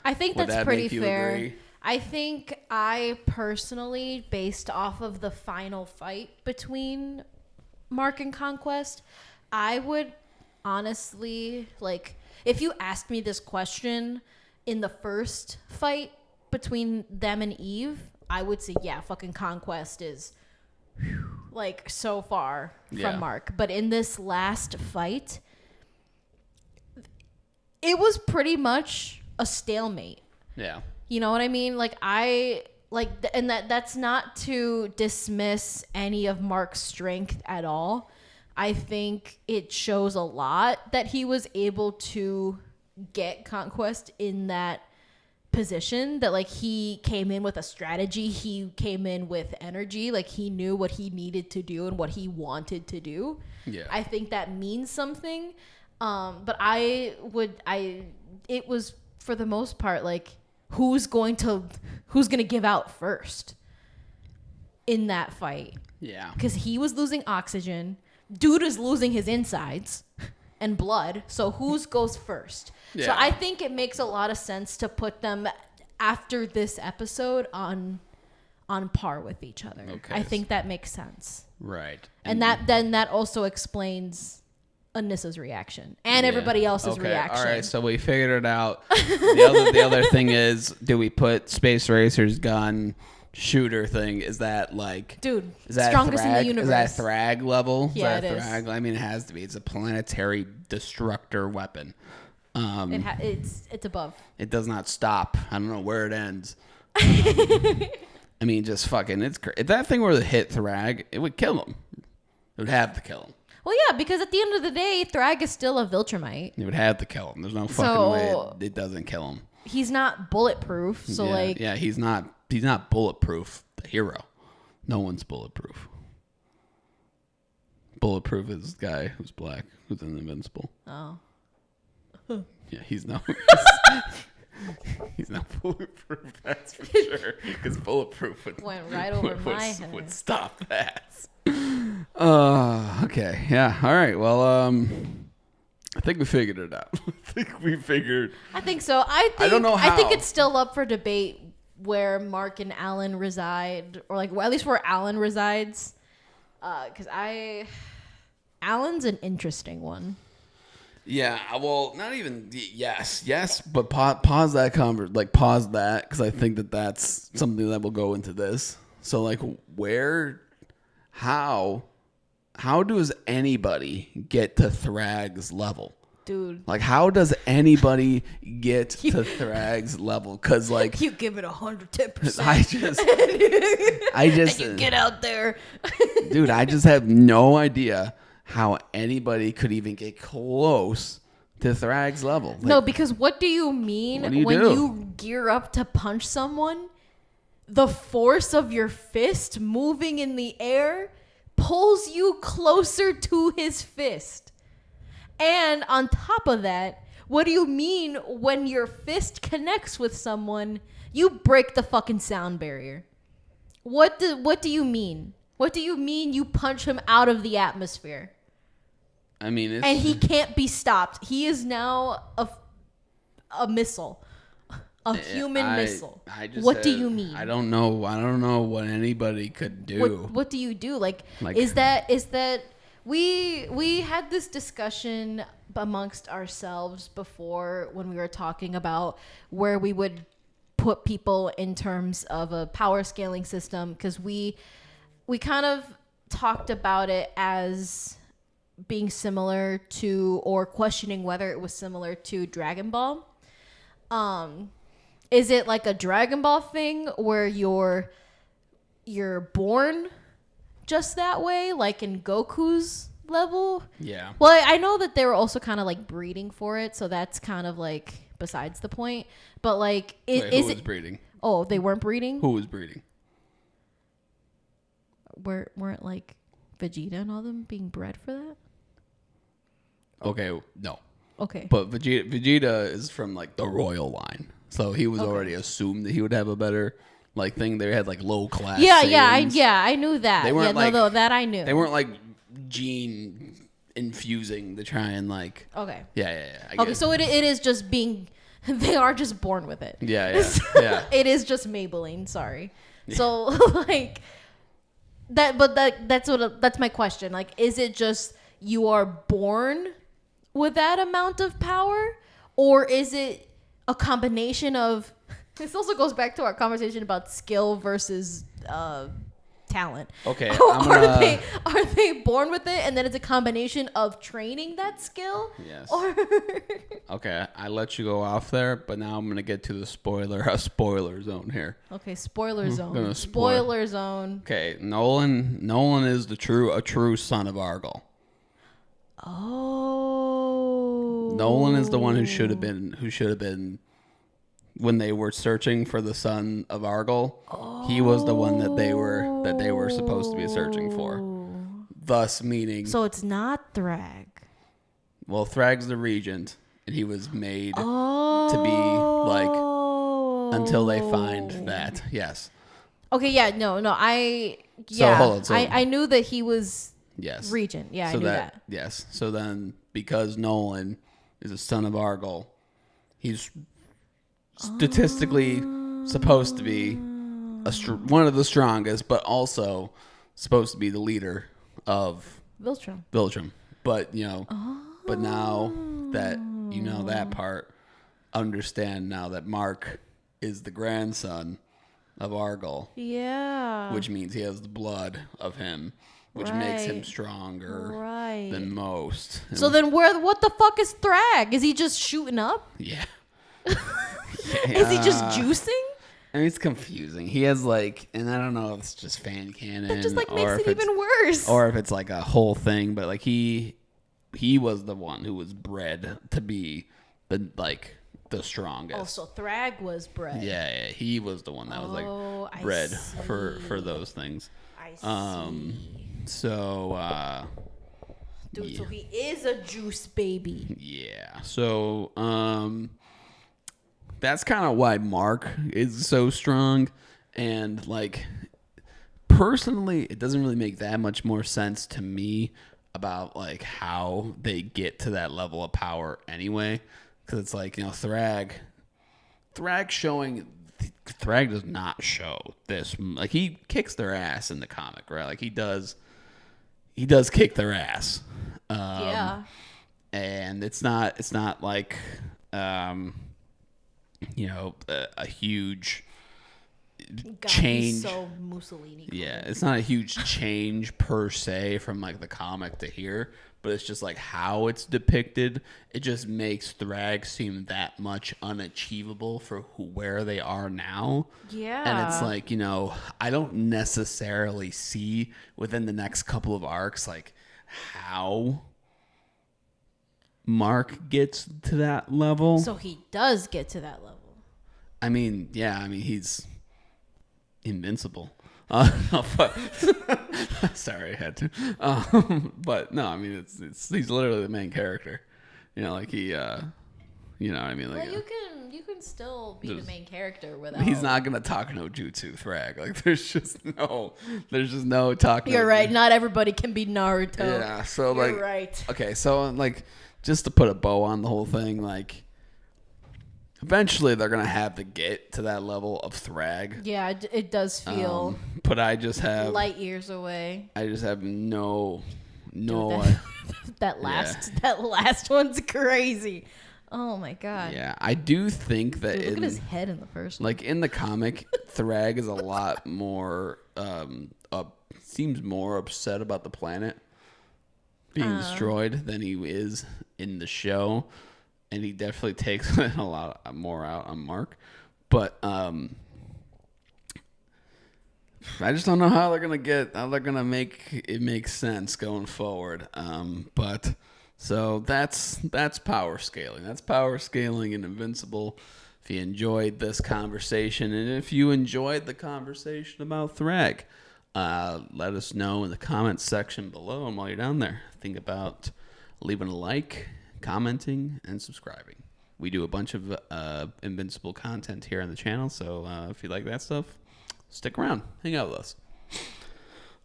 I think that's pretty fair. Agree? I think I personally, based off of the final fight between Mark and Conquest, I would honestly, like, if you asked me this question in the first fight between them and Eve, I would say, yeah, fucking Conquest is like so far from Mark. But in this last fight, it was pretty much a stalemate. Yeah. You know what I mean? Like and that's not to dismiss any of Mark's strength at all. I think it shows a lot that he was able to get Conquest in that position, that like he came in with a strategy, he came in with energy, like he knew what he needed to do and what he wanted to do. Yeah. I think that means something. But it was for the most part like who's going to give out first in that fight. Yeah. Because he was losing oxygen. Dude is losing his insides and blood. So whose goes first? Yeah. So I think it makes a lot of sense to put them after this episode on par with each other. Okay. I think that makes sense. Right. And that also explains Anissa's reaction and everybody else's reaction. All right, so we figured it out. The other thing is, do we put Space Racer's gun shooter thing? Is that like, dude, is that strongest in the universe? Is that Thragg level? Yeah, is that it Thragg? is. I mean, it has to be. It's a planetary destructor weapon. It's above. It does not stop. I don't know where it ends. I mean, just fucking. If that thing were to hit Thragg, it would kill him. It would have to kill him. Well, yeah, because at the end of the day, Thragg is still a Viltrumite. It would have to kill him. There's no fucking way it doesn't kill him. He's not bulletproof, so he's not bulletproof. The hero, no one's bulletproof. Bulletproof is the guy who's black, who's in Invincible. Oh. Yeah, he's not bulletproof. That's for sure. Because bulletproof went right over my head. Would stop that. Okay. Yeah. All right. Well, I think we figured it out. I think so. I don't know how. I think it's still up for debate where Mark and Alan reside, or like at least where Alan resides. Because Alan's an interesting one. Yeah, well, not even yes, but pause that pause that, because I think that's something that will go into this. So like, how does anybody get to Thragg's level? Dude. Like, how does anybody get to Thragg's level? Because like, you give it 110%. I just and you get out there. Dude, I just have no idea how anybody could even get close to Thragg's level. Like, no, because what do you mean when you gear up to punch someone? The force of your fist moving in the air pulls you closer to his fist. And on top of that, what do you mean when your fist connects with someone, you break the fucking sound barrier? What do you mean? What do you mean you punch him out of the atmosphere? I mean, and he can't be stopped. He is now a missile, a human missile. What do you mean? I don't know what anybody could do. What do you do? Like is that we had this discussion amongst ourselves before when we were talking about where we would put people in terms of a power scaling system, because we kind of talked about it as being similar to, or questioning whether it was similar to Dragon Ball. Is it like a Dragon Ball thing where you're born just that way, like in Goku's level. Yeah. Well, I know that they were also kind of like breeding for it, so that's kind of like besides the point. But like, Who was breeding? Oh, they weren't breeding. Who was breeding? Weren't like Vegeta and all them being bred for that? Okay, no. Okay. But Vegeta is from like the royal line, so he was already assumed that he would have a better like thing. They had like low class. I knew that. They weren't that I knew. They weren't like gene infusing to try and like. Okay. Yeah. Okay, so it is just being. They are just born with it. Yeah. It is just Maybelline. Sorry. Yeah. So like that, but that's my question. Like, is it just you are born with that amount of power, or is it a combination of? This also goes back to our conversation about skill versus talent. Okay. Are they born with it, and then it's a combination of training that skill? Yes. Or okay, I let you go off there, but now I'm gonna get to the spoiler zone here. Okay, spoiler zone. Spoil. Spoiler zone. Okay, Nolan is a true son of Argyle. Oh. Nolan is the one who should have been when they were searching for the son of Argyle. He was the one that they were supposed to be searching for. Thus meaning So it's not Thragg. Well, Thragg's the regent, and he was made to be like until they find that. Yes. Okay, yeah, no. So hold on. So, I knew that he was yes. regent. Yeah, so I knew that. Yes. So then, because Nolan is a son of Argyle, he's statistically supposed to be one of the strongest, but also supposed to be the leader of Viltrum. But but now that you know that part, understand now that Mark is the grandson of Argyle. Yeah. Which means he has the blood of him, which makes him stronger than most. So then what the fuck is Thragg? Is he just shooting up? Yeah. Is he just juicing? I mean, it's confusing. He has and I don't know if it's just fan canon. That just makes it even worse. Or if it's like a whole thing, but like he was the one who was bred to be the strongest. Oh, so Thragg was bred. Yeah, he was the one that was bred for those things. I see. So dude, so he is a juice baby. Yeah. So that's kind of why Mark is so strong, and personally, it doesn't really make that much more sense to me about how they get to that level of power anyway, because it's Thragg does not show this. He kicks their ass in the comic, right? He does kick their ass. Yeah. And it's not a huge change. So Mussolini. Yeah, it's not a huge change per se from the comic to here, but it's just how it's depicted. It just makes Thragg seem that much unachievable for where they are now. Yeah. And it's I don't necessarily see within the next couple of arcs how Mark gets to that level. So he does get to that level. I mean, he's invincible. Sorry, I had to. But no, he's literally the main character. He, you know what I mean? Well, you can still be the main character without. He's not gonna talk no jutsu, Thragg. There's just no talking. You're right. Not everybody can be Naruto. Yeah. So You're right. Okay, so just to put a bow on the whole thing, eventually they're gonna have to get to that level of Thragg. Yeah, it does feel. But I just have light years away. I just have no. That last one's crazy. Oh my god. Yeah, I do think that. Dude, look at his head in the first one. In the comic, Thragg is a lot more. Seems more upset about the planet being destroyed than he is in the show, and he definitely takes a lot more out on Mark. But I just don't know how they're gonna make it make sense going forward. But so that's power scaling. That's power scaling in Invincible. If you enjoyed this conversation, and if you enjoyed the conversation about Thragg, let us know in the comments section below. And while you're down there, think about leaving a like, commenting, and subscribing. We do a bunch of Invincible content here on the channel, so if you like that stuff, stick around. Hang out with us.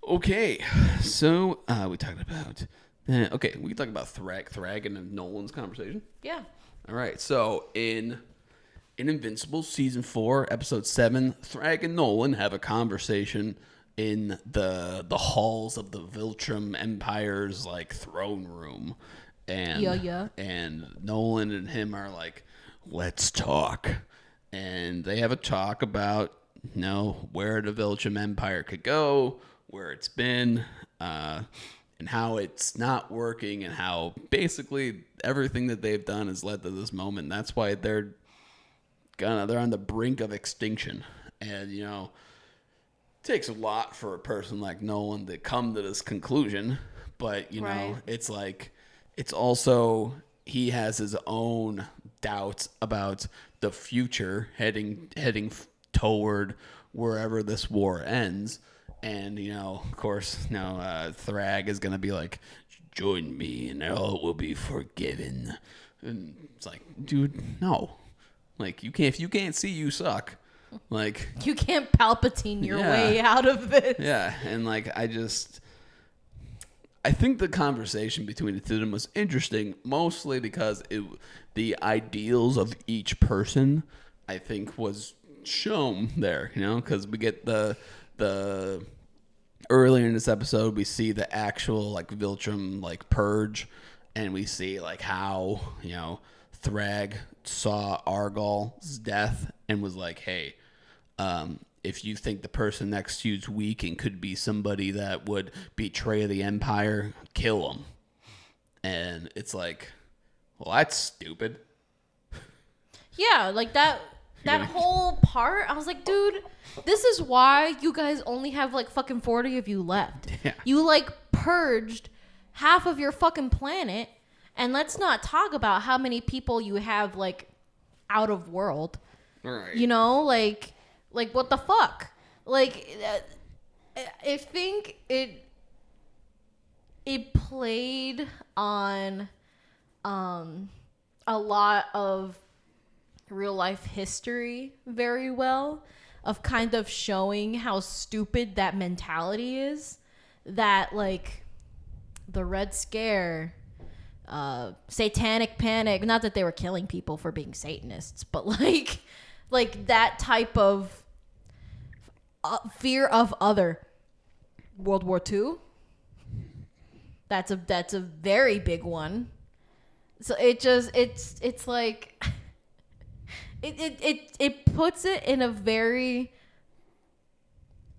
Okay, so we talked about... we can talk about Thragg and Nolan's conversation. Yeah. All right, so in Invincible Season 4, Episode 7, Thragg and Nolan have a conversation in the halls of the Viltrum Empire's, like, throne room. And Nolan and him are like, let's talk. And they have a talk about, where the Viltrum Empire could go, where it's been, and how it's not working, and how basically everything that they've done has led to this moment. That's why they're on the brink of extinction. And, it takes a lot for a person like Nolan to come to this conclusion. But, Right. It's like... It's also, he has his own doubts about the future heading toward wherever this war ends. And, of course, Thragg is going to be like, join me and all will be forgiven. And it's like, dude, no. Like, if you can't see, you suck. Like, you can't Palpatine your way out of this. Yeah. And I think the conversation between the two of them was interesting, mostly because the ideals of each person, I think, was shown there, because we get the earlier in this episode, we see the actual, like, Viltrum, like, purge, and we see, like, how, Thragg saw Argal's death and was like, hey, if you think the person next to you is weak and could be somebody that would betray the Empire, kill them. And it's like, well, that's stupid. Yeah, like that whole part, I was like, dude, this is why you guys only have like fucking 40 of you left. Yeah. You like purged half of your fucking planet, and let's not talk about how many people you have like out of world. Right. Like what the fuck? Like, I think it played on a lot of real life history very well, of kind of showing how stupid that mentality is. That, like, the Red Scare, Satanic Panic, not that they were killing people for being Satanists, but like that type of fear of other. World War II, that's a very big one. So it's like it puts it in a very,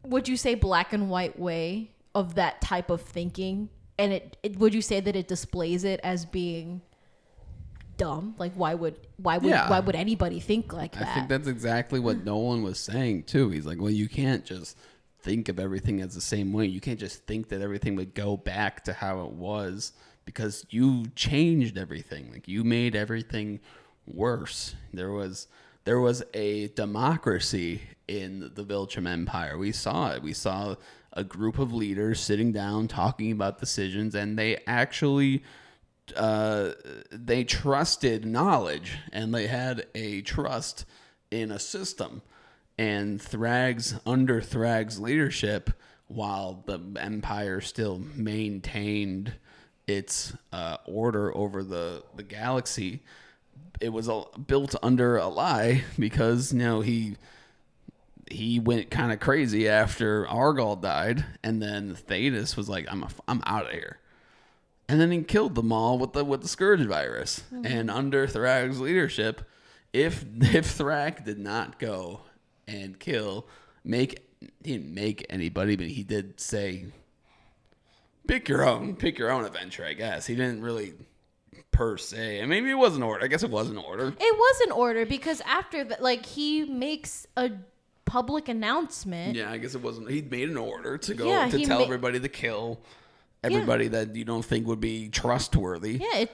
would you say, black and white way of that type of thinking, and it would you say that it displays it as being dumb? Like, why would anybody think like that? I think that's exactly what Nolan was saying too. He's like, well, you can't just think of everything as the same way. You can't just think that everything would go back to how it was, because you changed everything. Like, you made everything worse. There was a democracy in the Viltrum Empire. We saw it. We saw a group of leaders sitting down talking about decisions, and they actually they trusted knowledge, and they had a trust in a system. And under Thragg's leadership, while the Empire still maintained its order over the galaxy, it was built under a lie, because he went kind of crazy after Argal died, and then Thetis was like, I'm out of here. And then he killed them all with the Scourge virus. Mm-hmm. And under Thragg's leadership, if Thragg did not go and he didn't make anybody, but he did say, pick your own adventure, I guess. He didn't really per se. And maybe it was an order. I guess it was an order. It was an order, because after that, like, he makes a public announcement. Yeah, I guess it wasn't. He made an order to go to tell everybody to kill everybody that you don't think would be trustworthy. Yeah,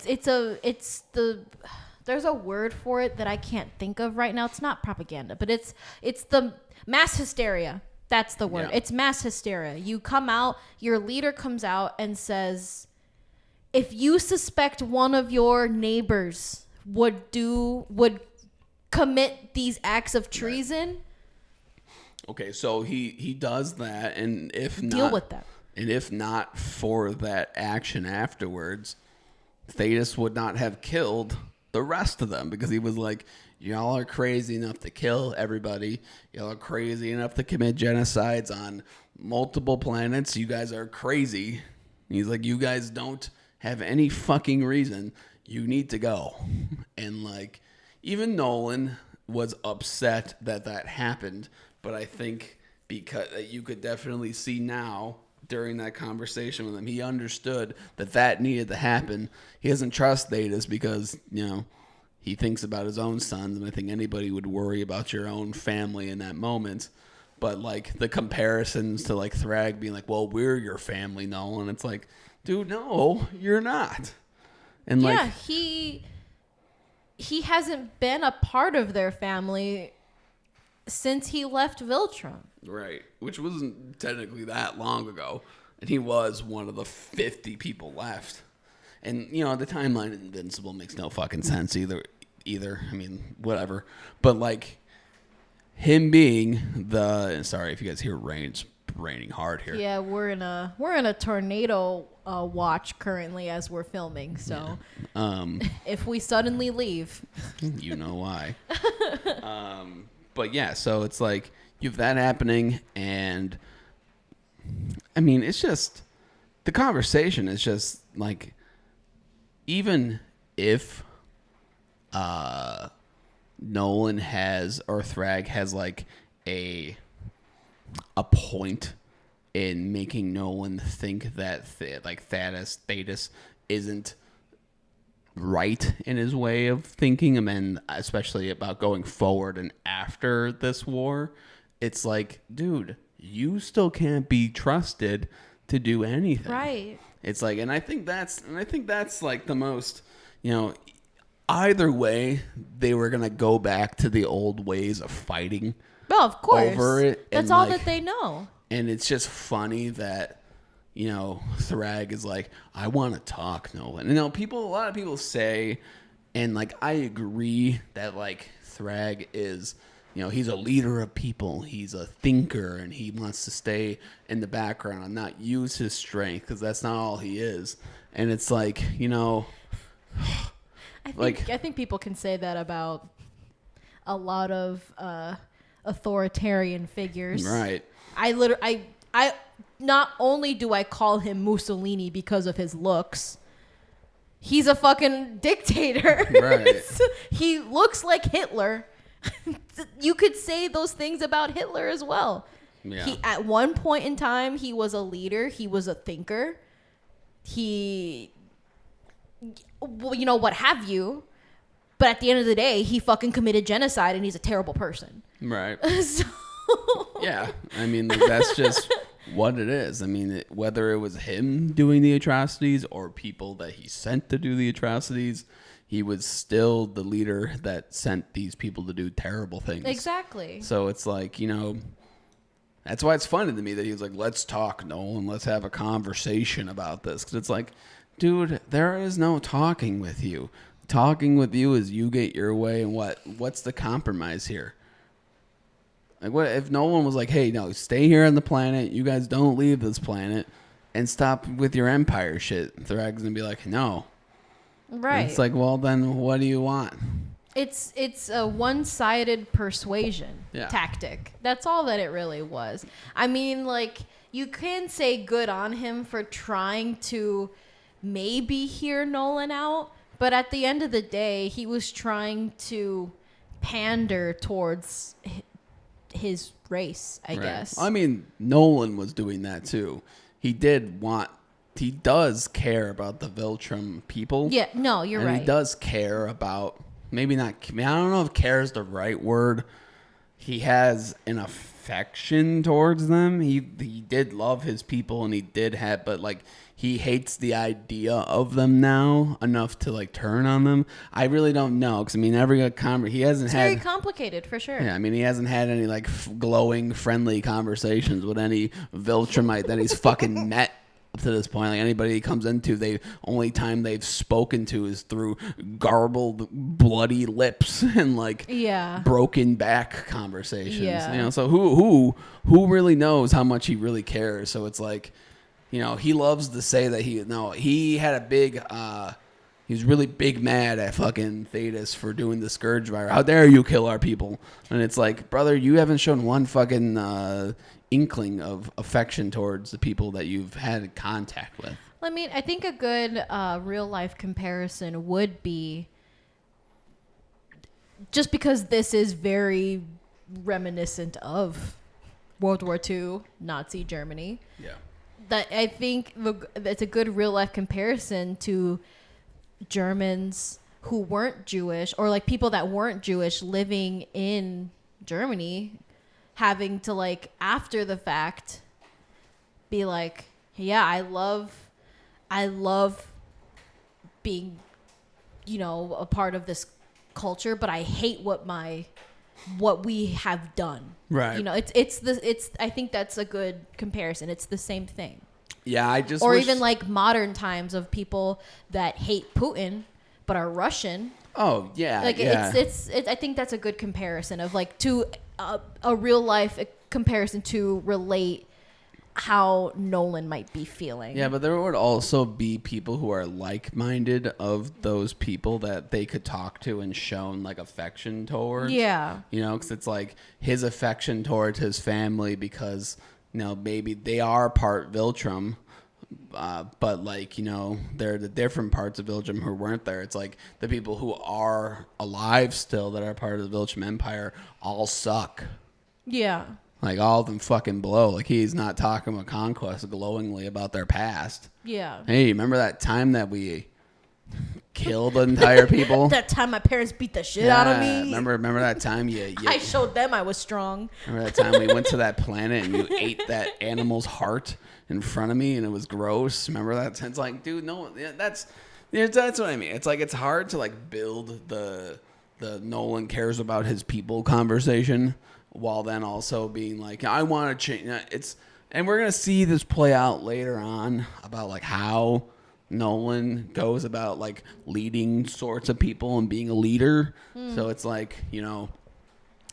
there's a word for it that I can't think of right now. It's not propaganda, but it's the mass hysteria. That's the word. Yeah. It's mass hysteria. You come out, your leader comes out and says, if you suspect one of your neighbors would commit these acts of treason. Right. Okay, so he does that, and if not, deal with that. And if not for that action afterwards, Thetis would not have killed the rest of them, because he was like, y'all are crazy enough to kill everybody. Y'all are crazy enough to commit genocides on multiple planets. You guys are crazy. He's like, you guys don't have any fucking reason. You need to go. And like, even Nolan was upset that happened, but I think because you could definitely see now during that conversation with him, he understood that needed to happen. He doesn't trust Thetis because, he thinks about his own sons, and I think anybody would worry about your own family in that moment. But like the comparisons to like Thragg being like, well, we're your family, Nolan. It's like, dude, no, you're not. And yeah, he hasn't been a part of their family since he left Viltrum. Right, which wasn't technically that long ago. And he was one of the 50 people left. And, the timeline in Invincible makes no fucking sense either. I mean, whatever. But, like, him being sorry if you guys hear rain. It's raining hard here. Yeah, we're in a tornado watch currently as we're filming. So, if we suddenly leave, you know why. But yeah, so it's like you have that happening, and I mean, it's just the conversation is just like, even if Nolan has, or Thragg has, like a point in making Nolan think that Thetis isn't right in his way of thinking, and then especially about going forward and after this war, it's like, dude, you still can't be trusted to do anything. Right. It's like, and I think that's like the most, either way, they were gonna go back to the old ways of fighting. Well, of course. Over it. That's all that they know. And it's just funny that, Thragg is like, I want to talk, Nolan. And, a lot of people say, and like, I agree that like Thragg is, he's a leader of people. He's a thinker, and he wants to stay in the background and not use his strength, because that's not all he is. And it's like, I think people can say that about a lot of authoritarian figures. Right. I not only do I call him Mussolini because of his looks, he's a fucking dictator. Right. He looks like Hitler. You could say those things about Hitler as well. Yeah. At one point in time, he was a leader. He was a thinker. What have you. But at the end of the day, he fucking committed genocide, and he's a terrible person. Right. Yeah. I mean, that's just what it is. I mean, whether it was him doing the atrocities or people that he sent to do the atrocities, he was still the leader that sent these people to do terrible things. Exactly. So it's like, that's why it's funny to me that he was like, let's talk, Nolan. Let's have a conversation about this. Because it's like, dude, there is no talking with you. Talking with you is you get your way, and what's the compromise here? Like, what if Nolan was like, hey, no, stay here on the planet. You guys don't leave this planet and stop with your empire shit. Thragg's going to be like, no. Right. And it's like, well, then what do you want? It's a one-sided persuasion tactic. That's all that it really was. I mean, like, you can say good on him for trying to maybe hear Nolan out, but at the end of the day, he was trying to pander towards his race, I guess. I mean, Nolan was doing that too. He does care about the Viltrum people. Yeah, no, you're right. He does care about, maybe not, I don't know if care is the right word, he has an affection towards them. He did love his people, and he did have, but like he hates the idea of them now enough to like turn on them. I really don't know, because I mean every he hasn't It's had very complicated for sure. Yeah, I mean he hasn't had any like glowing, friendly conversations with any Viltrumite that he's fucking met up to this point. Like anybody he comes into, the only time they've spoken to is through garbled, bloody lips and like broken back conversations. You know, so who really knows how much he really cares? So it's like, you know, he loves to say that he had a big he was really big mad at fucking Thetis for doing the Scourge virus. How dare you kill our people? And it's like, brother, you haven't shown one fucking inkling of affection towards the people that you've had contact with. I mean, I think a good real life comparison would be, just because this is very reminiscent of World War II, Nazi Germany. Yeah. That I think it's a good real life comparison to Germans who weren't Jewish, or like people that weren't Jewish living in Germany, having to like after the fact be like, yeah, I love being, you know, a part of this culture, but I hate what we have done. Right. You know, it's I think that's a good comparison. It's the same thing. Yeah, even like modern times of people that hate Putin but are Russian. Oh yeah, like it's I think that's a good comparison of like to a real life comparison to relate how Nolan might be feeling. Yeah, but there would also be people who are like-minded of those people that they could talk to and shown like affection towards. Yeah, you know, because it's like his affection towards his family, because you know maybe they are part Viltrum, but like, you know, they're the different parts of Viltrum who weren't there. It's like the people who are alive still that are part of the Viltrum Empire all suck. Yeah. Like all of them fucking blow. Like he's not talking about Conquest glowingly about their past. Yeah. Hey, remember that time that we killed entire people? That time my parents beat the shit out of me. Remember that time I showed them I was strong. Remember that time we went to that planet and you ate that animal's heart in front of me and it was gross? Remember that? It's like, dude, no, that's what I mean. It's like it's hard to like build the Nolan cares about his people conversation while then also being like, I want to change. And we're gonna see this play out later on about like how Nolan goes about like leading sorts of people and being a leader. So it's like, you know,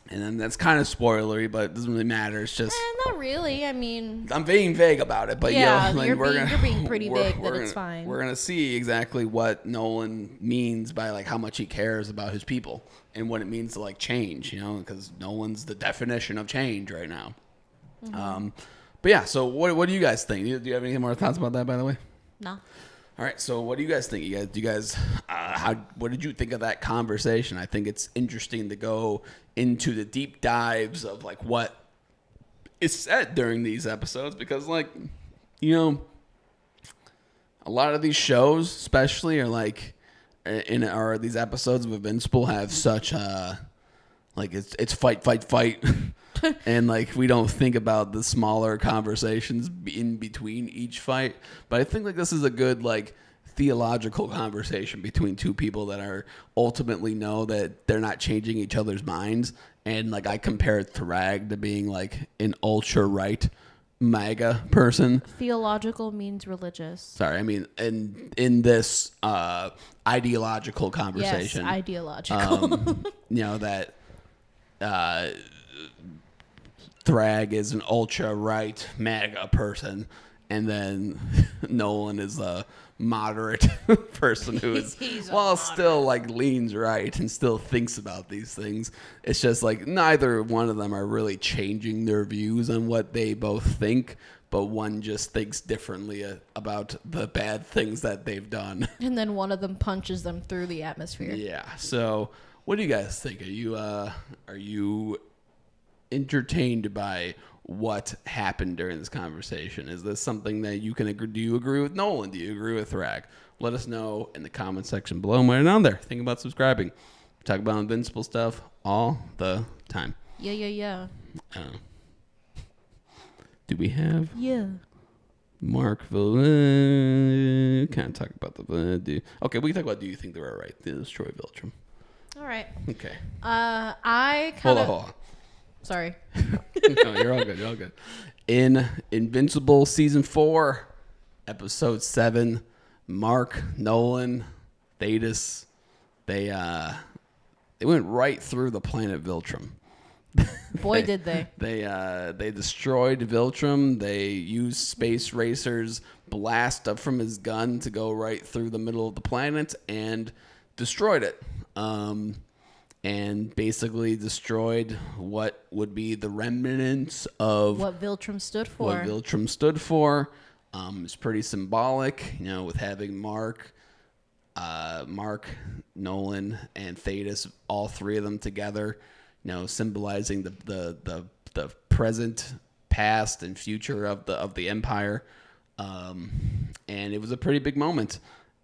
and then that's kind of spoilery, but it doesn't really matter. It's just not really. I mean, I'm being vague about it, but yeah, you know, like you're being pretty vague that it's fine. We're gonna see exactly what Nolan means by like how much he cares about his people and what it means to like change, you know, because Nolan's the definition of change right now. Mm-hmm. But yeah, so what do you guys think? Do you have any more thoughts about that, by the way? No. All right, so what do you guys think? What did you think of that conversation? I think it's interesting to go into the deep dives of like what is said during these episodes, because like, you know, a lot of these shows, especially, are like these episodes of Invincible have such like it's fight and like we don't think about the smaller conversations in between each fight. But I think like this is a good like theological conversation between two people that are ultimately know that they're not changing each other's minds. And like I compared Thragg to being like an ultra right MAGA person. Theological means religious. Sorry, I mean in this ideological conversation. Yes, ideological. You know that Thragg is an ultra right MAGA person, and then Nolan is a moderate person who is still like leans right and still thinks about these things. It's just like neither one of them are really changing their views on what they both think, but one just thinks differently about the bad things that they've done. And then one of them punches them through the atmosphere. Yeah. So what do you guys think? Are you entertained by what happened during this conversation? Is this something that you can agree? Do you agree with Nolan? Do you agree with Thragg? Let us know in the comment section below. And right down there, think about subscribing. We talk about Invincible stuff all the time. Yeah. Do we have Yeah. Mark? Can't talk about the. Okay, we can talk about. Do you think they were right to destroy Viltrum? All right. Okay. I kind of. Hold on. Sorry. No, you're all good. You're all good. In Invincible season 4, episode 7, Mark, Nolan, Thetis, they went right through the planet Viltrum. Boy, did they. They destroyed Viltrum. They used space racers blast up from his gun to go right through the middle of the planet and destroyed it. And basically destroyed what would be the remnants of what Viltrum stood for. It's pretty symbolic, with having Mark, Nolan, and Thetis, all three of them together, symbolizing the present, past, and future of the Empire. And it was a pretty big moment.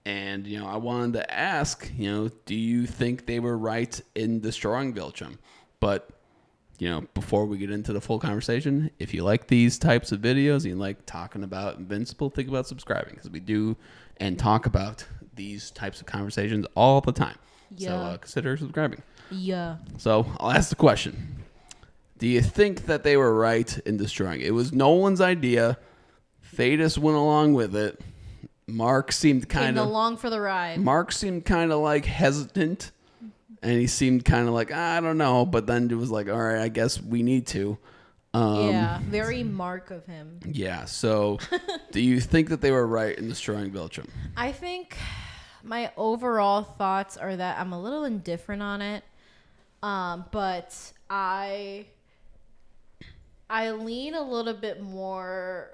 And, I wanted to ask, do you think they were right in destroying Viltrum? But, before we get into the full conversation, if you like these types of videos and you like talking about Invincible, think about subscribing, because we do and talk about these types of conversations all the time. Yeah. So consider subscribing. Yeah. So I'll ask the question. Do you think that they were right in destroying it? It was Nolan's idea. Thetis went along with it. Mark seemed kind of along for the ride. Mark seemed kind of like hesitant, and he seemed kind of like, I don't know, but then it was like, all right, I guess we need to. Yeah, very Mark of him. Yeah. So, do you think that they were right in destroying Viltrum? I think my overall thoughts are that I'm a little indifferent on it, but I lean a little bit more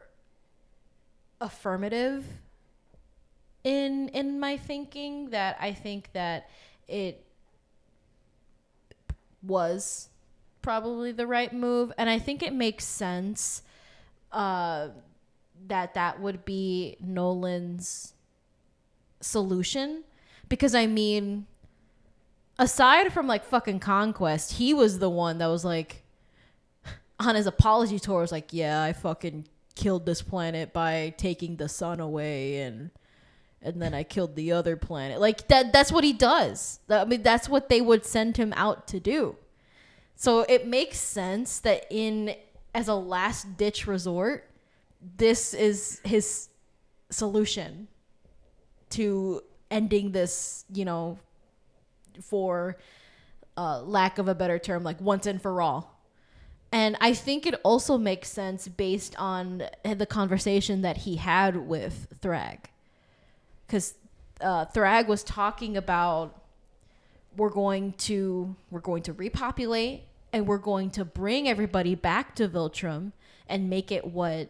affirmative in my thinking, that I think that it was probably the right move, and I think it makes sense that would be Nolan's solution, because I mean, aside from like fucking Conquest, he was the one that was like on his apology tour was like, yeah, I fucking killed this planet by taking the sun away, and then I killed the other planet. Like that's what he does. I mean, that's what they would send him out to do. So it makes sense that as a last ditch resort, this is his solution to ending this, for lack of a better term, like once and for all. And I think it also makes sense based on the conversation that he had with Thragg. Because Thragg was talking about we're going to repopulate, and we're going to bring everybody back to Viltrum and make it what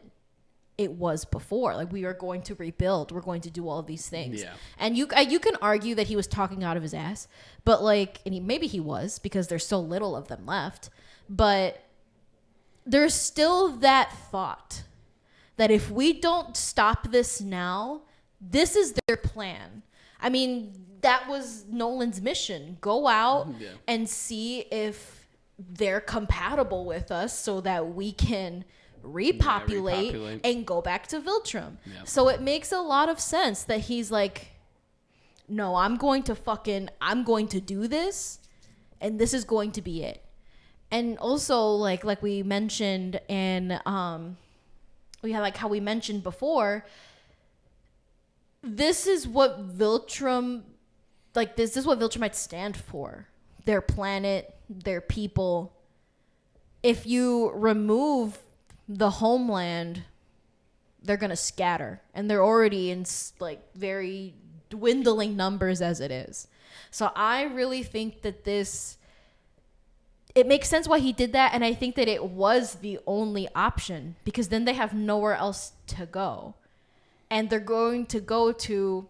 it was before. Like, we are going to rebuild. We're going to do all of these things. Yeah. And you can argue that he was talking out of his ass, but maybe he was, because there's so little of them left. But there's still that thought that if we don't stop this now, this is their plan. I mean, that was Nolan's mission. Go out and see if they're compatible with us so that we can repopulate and go back to Viltrum. Yep. So it makes a lot of sense that he's like, no, I'm going to do this, and this is going to be it. And also, like we mentioned, and we had like how we mentioned before, this is what Viltrum, this is what Viltrum might stand for. Their planet, their people. If you remove the homeland, they're going to scatter. And they're already in very dwindling numbers as it is. So I really think that it makes sense why he did that. And I think that it was the only option, because then they have nowhere else to go. And they're going to go to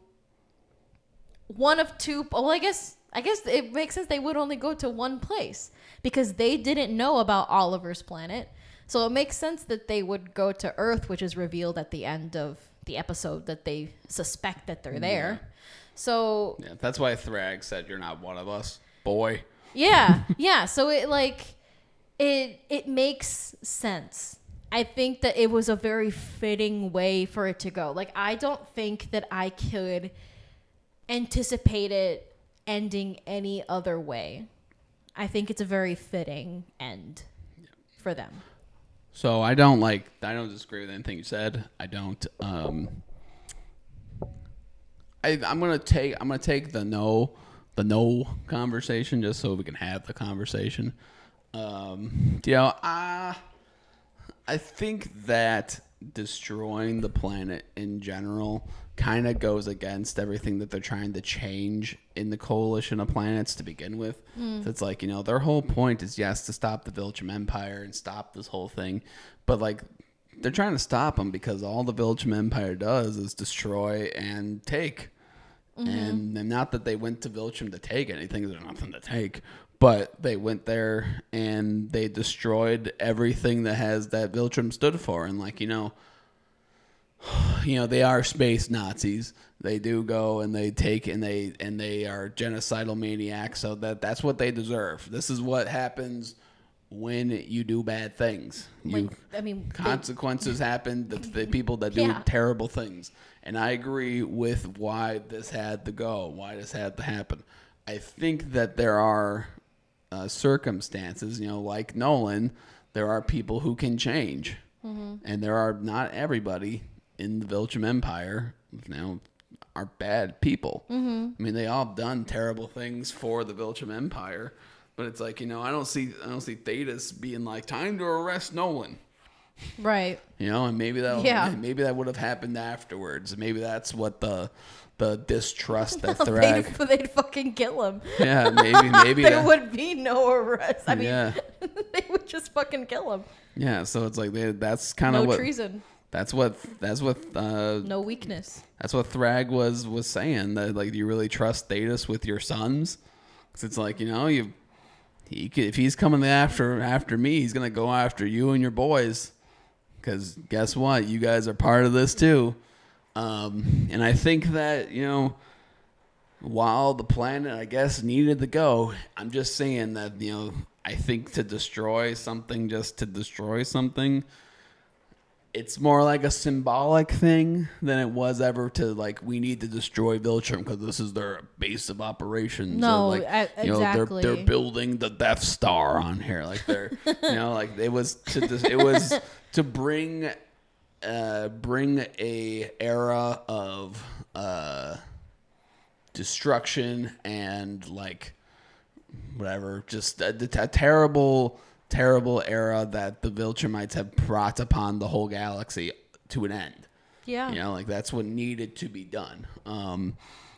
one of two. Well, I guess it makes sense they would only go to one place, because they didn't know about Oliver's planet. So it makes sense that they would go to Earth, which is revealed at the end of the episode that they suspect that they're there. Yeah. So yeah, that's why Thragg said, "You're not one of us, boy." Yeah, yeah. So It makes sense. I think that it was a very fitting way for it to go. Like, I don't think that I could anticipate it ending any other way. I think it's a very fitting end for them. So I don't disagree with anything you said. I don't. I'm gonna take the no conversation just so we can have the conversation. I think that destroying the planet in general kind of goes against everything that they're trying to change in the coalition of planets to begin with. So it's like, their whole point is, yes, to stop the Viltrum Empire and stop this whole thing. But, like, they're trying to stop them because all the Viltrum Empire does is destroy and take. And not that they went to Viltrum to take anything. There's nothing to take. But they went there and they destroyed everything that Viltrum stood for. And, like, they are space Nazis. They do go and they take and they are genocidal maniacs. So that's what they deserve. This is what happens when you do bad things. Consequences happen. The people that do terrible things. And I agree with why this had to go. Why this had to happen. I think that there are circumstances. Like Nolan, there are people who can change, and there are not everybody in the Viltrum Empire are bad people. I mean, they all have done terrible things for the Viltrum Empire, but it's like, I don't see Thetis being like, time to arrest Nolan. Right. And maybe maybe that would have happened afterwards. Maybe that's what the distrust that Thragg. They'd fucking kill him. Yeah, maybe there would be no arrest. I mean, they would just fucking kill him. Yeah, so it's like that's kind of no what treason. That's what no weakness. That's what Thragg was saying. That, like, do you really trust Thetis with your sons? Because it's like, if he's coming after me, he's gonna go after you and your boys. Because guess what? You guys are part of this too. And I think that, while the planet, I guess, needed to go, I'm just saying that, I think to destroy something just to destroy something, it's more like a symbolic thing than it was ever to, like, we need to destroy Viltrum because this is their base of operations. No, exactly. They're building the Death Star on here. Like, they're, like, it was to bring a era of destruction and, like, whatever, just a terrible era that the Viltrumites have brought upon the whole galaxy to an end. Yeah. Like, that's what needed to be done.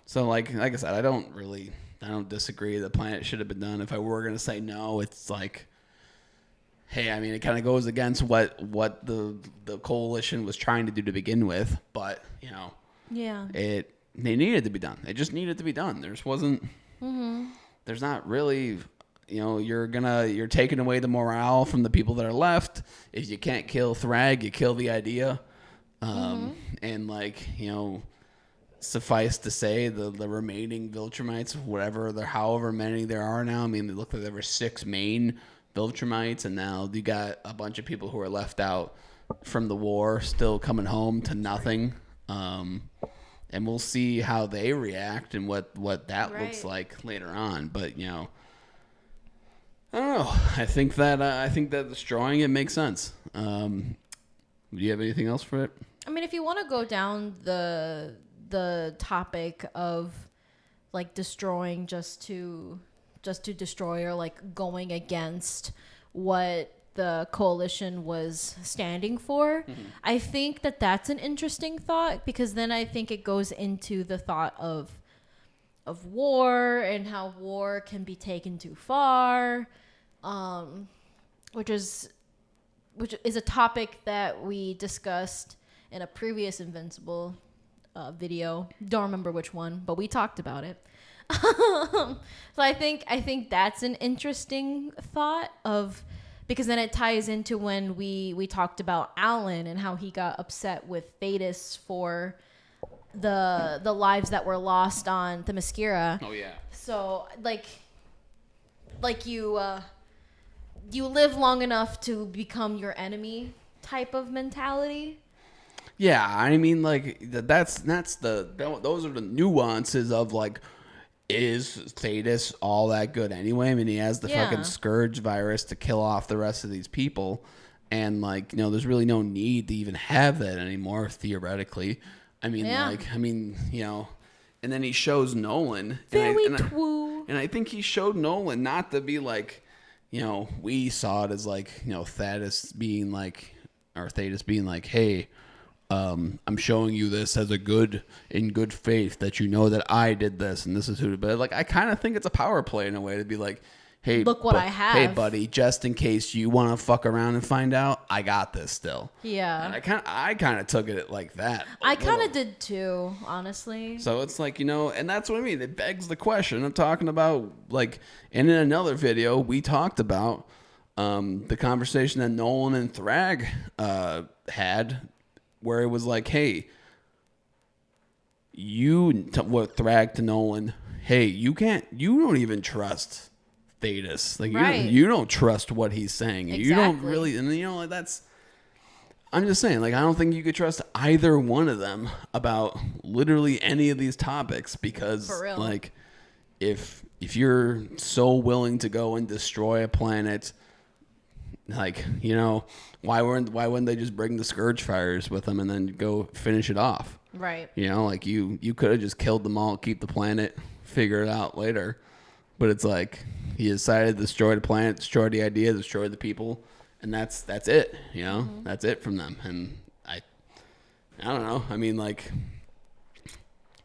So like I said, I don't disagree. The planet should have been done. If I were going to say no, it's like, hey, I mean, it kind of goes against what the coalition was trying to do to begin with, but, they needed to be done. It just needed to be done. There just wasn't, there's not really, you're taking away the morale from the people that are left. If you can't kill Thragg, you kill the idea. And, like, suffice to say, the remaining Viltrumites, however many there are now. I mean, it looked like there were 6 main Viltrumites, and now you got a bunch of people who are left out from the war still coming home to nothing. And we'll see how they react and what that looks like later on. But, I don't know. I think that destroying it makes sense. Do you have anything else for it? I mean, if you want to go down the topic of, like, destroying just to destroy, or, like, going against what the coalition was standing for, I think that that's an interesting thought, because then I think it goes into the thought of war and how war can be taken too far, which is a topic that we discussed in a previous Invincible video. Don't remember which one, but we talked about it. So I think that's an interesting thought because then it ties into when we talked about Alan and how he got upset with Thetis for the lives that were lost on Themyscira. Oh yeah. So like you live long enough to become your enemy type of mentality. Yeah, I mean, like those are the nuances of like, is Thetis all that good anyway? I mean, he has the fucking scourge virus to kill off the rest of these people, and like, you know, there's really no need to even have that anymore theoretically. I mean, you know, and then he shows Nolan, and I think he showed Nolan not to be like, you know, we saw it as like, you know, Thetis being like, hey, I'm showing you this as in good faith that you know that I did this and this is who. But like, I kind of think it's a power play in a way to be like, hey, look what I have. Hey, buddy, just in case you want to fuck around and find out, I got this still. Yeah. And I kind of took it like that. I kind of did too, honestly. So it's like, you know, and that's what I mean. It begs the question of talking about, like, and in another video, we talked about the conversation that Nolan and Thragg had, where it was like, hey, Thragg to Nolan, hey, you don't even trust Thetis. Like, you don't trust what he's saying. Exactly. You don't really, and you know, like, I'm just saying, like, I don't think you could trust either one of them about literally any of these topics, because like, if you're so willing to go and destroy a planet, like, you know, why wouldn't they just bring the scourge fires with them and then go finish it off? Right. You know, like, you could have just killed them all, keep the planet, figure it out later. But it's like, he decided to destroy the planet, destroy the idea, destroy the people, and that's it. You know, that's it from them. And I don't know. I mean, like,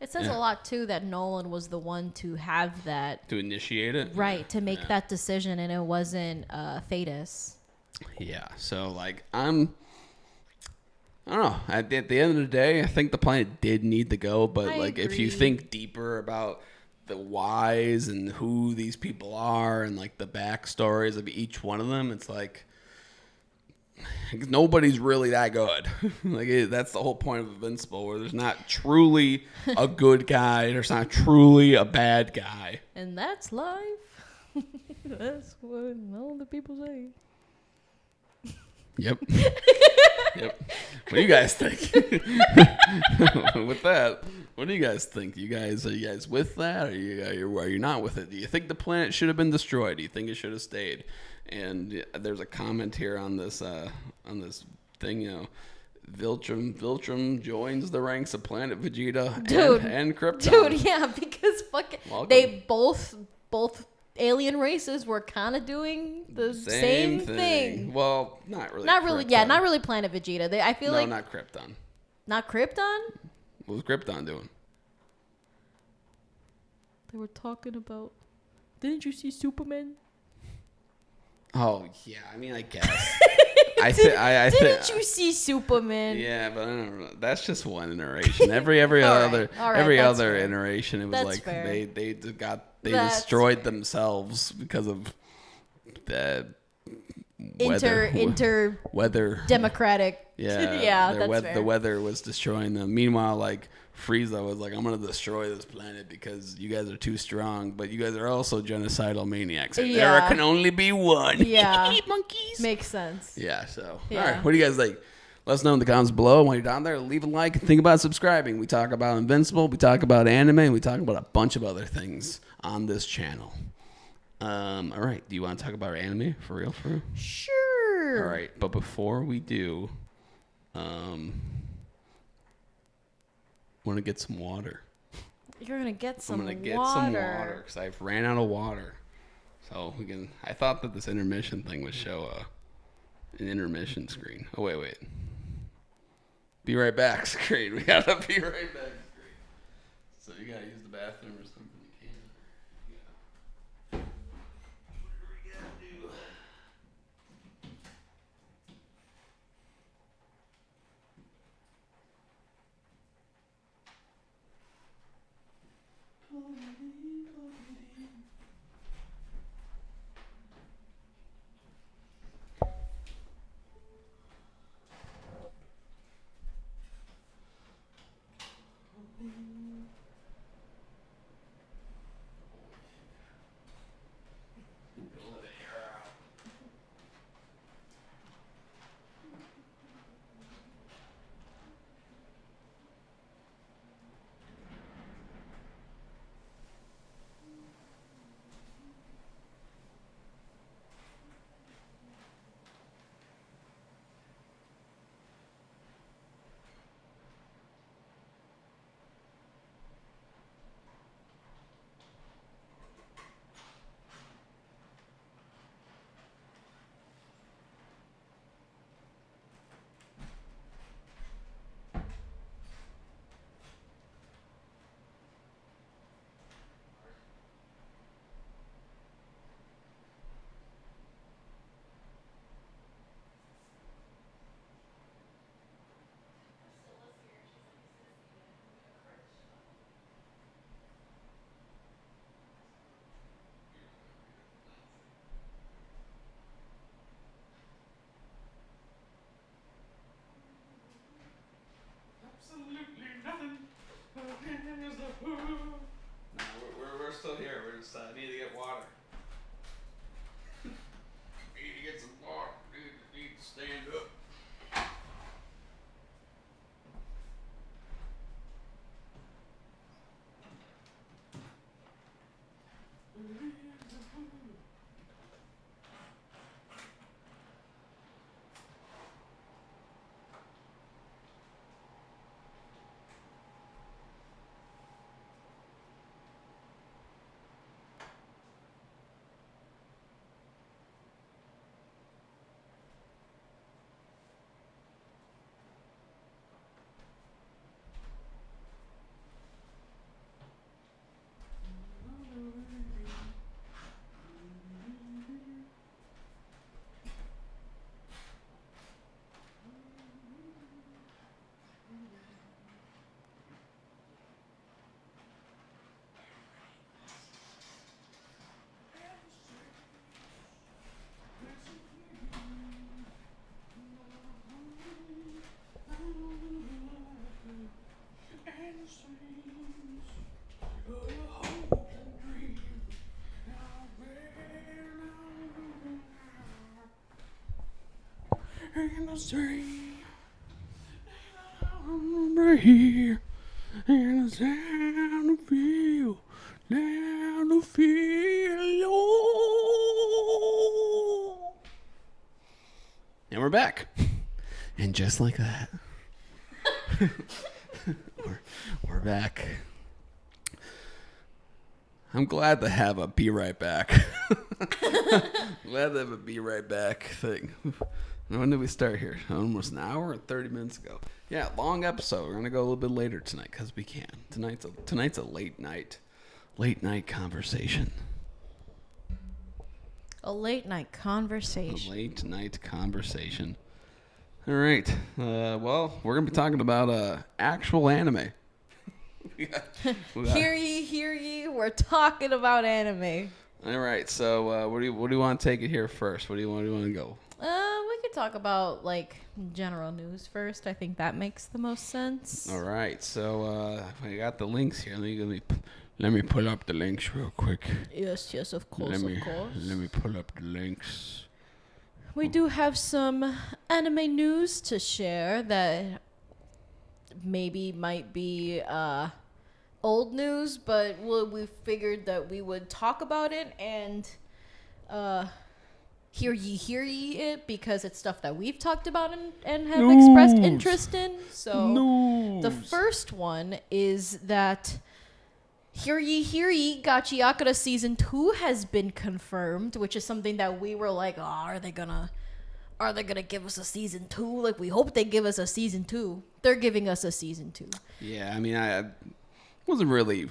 it says a lot too that Nolan was the one to have that, to initiate it, right? To make that decision, and it wasn't Thetis. Yeah. So like, I don't know. At the end of the day, I think the planet did need to go. But I agree. If you think deeper about the whys and who these people are and like the backstories of each one of them, it's like, nobody's really that good. Like, that's the whole point of Invincible, where there's not truly a good guy, there's not truly a bad guy, and that's life. That's what all the people say. Yep. Yep. What do you guys think? With that, what do you guys think? Are you guys with that? Are you not with it? Do you think the planet should have been destroyed? Do you think it should have stayed? And there's a comment here on this thing, you know, Viltrum joins the ranks of Planet Vegeta and Krypton. Dude, yeah, because they both alien races were kind of doing the same thing. Well, not really. Not really. Krypton. Yeah, not really Planet Vegeta. I feel like not Krypton. Not Krypton? What was Krypton doing? They were talking about. Didn't you see Superman? Oh yeah, I mean, I guess. Didn't you see Superman? Yeah, but I don't know. That's just one iteration. Every other iteration, it was like fair. they destroyed themselves because of the weather democratic. Yeah, yeah, that's fair. The weather was destroying them. Meanwhile, like, Frieza was like, I'm gonna destroy this planet because you guys are too strong, but you guys are also genocidal maniacs. Yeah. There can only be one. Yeah. Monkeys. Makes sense. Yeah, so. Yeah. All right, what do you guys think? Let us know in the comments below. While you're down there, leave a like and think about subscribing. We talk about Invincible, we talk about anime, and we talk about a bunch of other things on this channel. All right, do you want to talk about anime for real? Sure. All right, but before we do, want to get some water. You're gonna get some water. I'm gonna get some water because I've ran out of water. So we can. I thought that this intermission thing would show an intermission screen. Oh wait. Be right back screen. We gotta be right back screen. So you gotta use the bathroom or something. You can. Yeah. What do we gotta do? in the sea. Over here. And the sound of you. Down the field. And we're back. And just like that, we're back. I'm glad to have a be right back. Glad to have a be right back thing. When did we start here? Almost an hour and 30 minutes ago. Yeah, long episode. We're gonna go a little bit later tonight because we can. Tonight's a late night conversation. A late night conversation. A late night conversation. All right. Well, we're gonna be talking about actual anime. we got, Hear ye, we're talking about anime. All right, so what do you want to take it here first? What do you want to go? We could talk about like general news first. I think that makes the most sense. All right, so I got the links here. Let me pull up the links real quick. Yes, of course, Let me pull up the links. We do have some anime news to share that maybe might be old news, but we figured that we would talk about it and hear ye it because it's stuff that we've talked about and have expressed interest in. So the first one is that Hear ye, Gachiakura Season 2 has been confirmed, which is something that we were like, oh, are they gonna give us a Season 2? Like, we hope they give us a Season 2. They're giving us a Season 2. Yeah, I mean, I wasn't really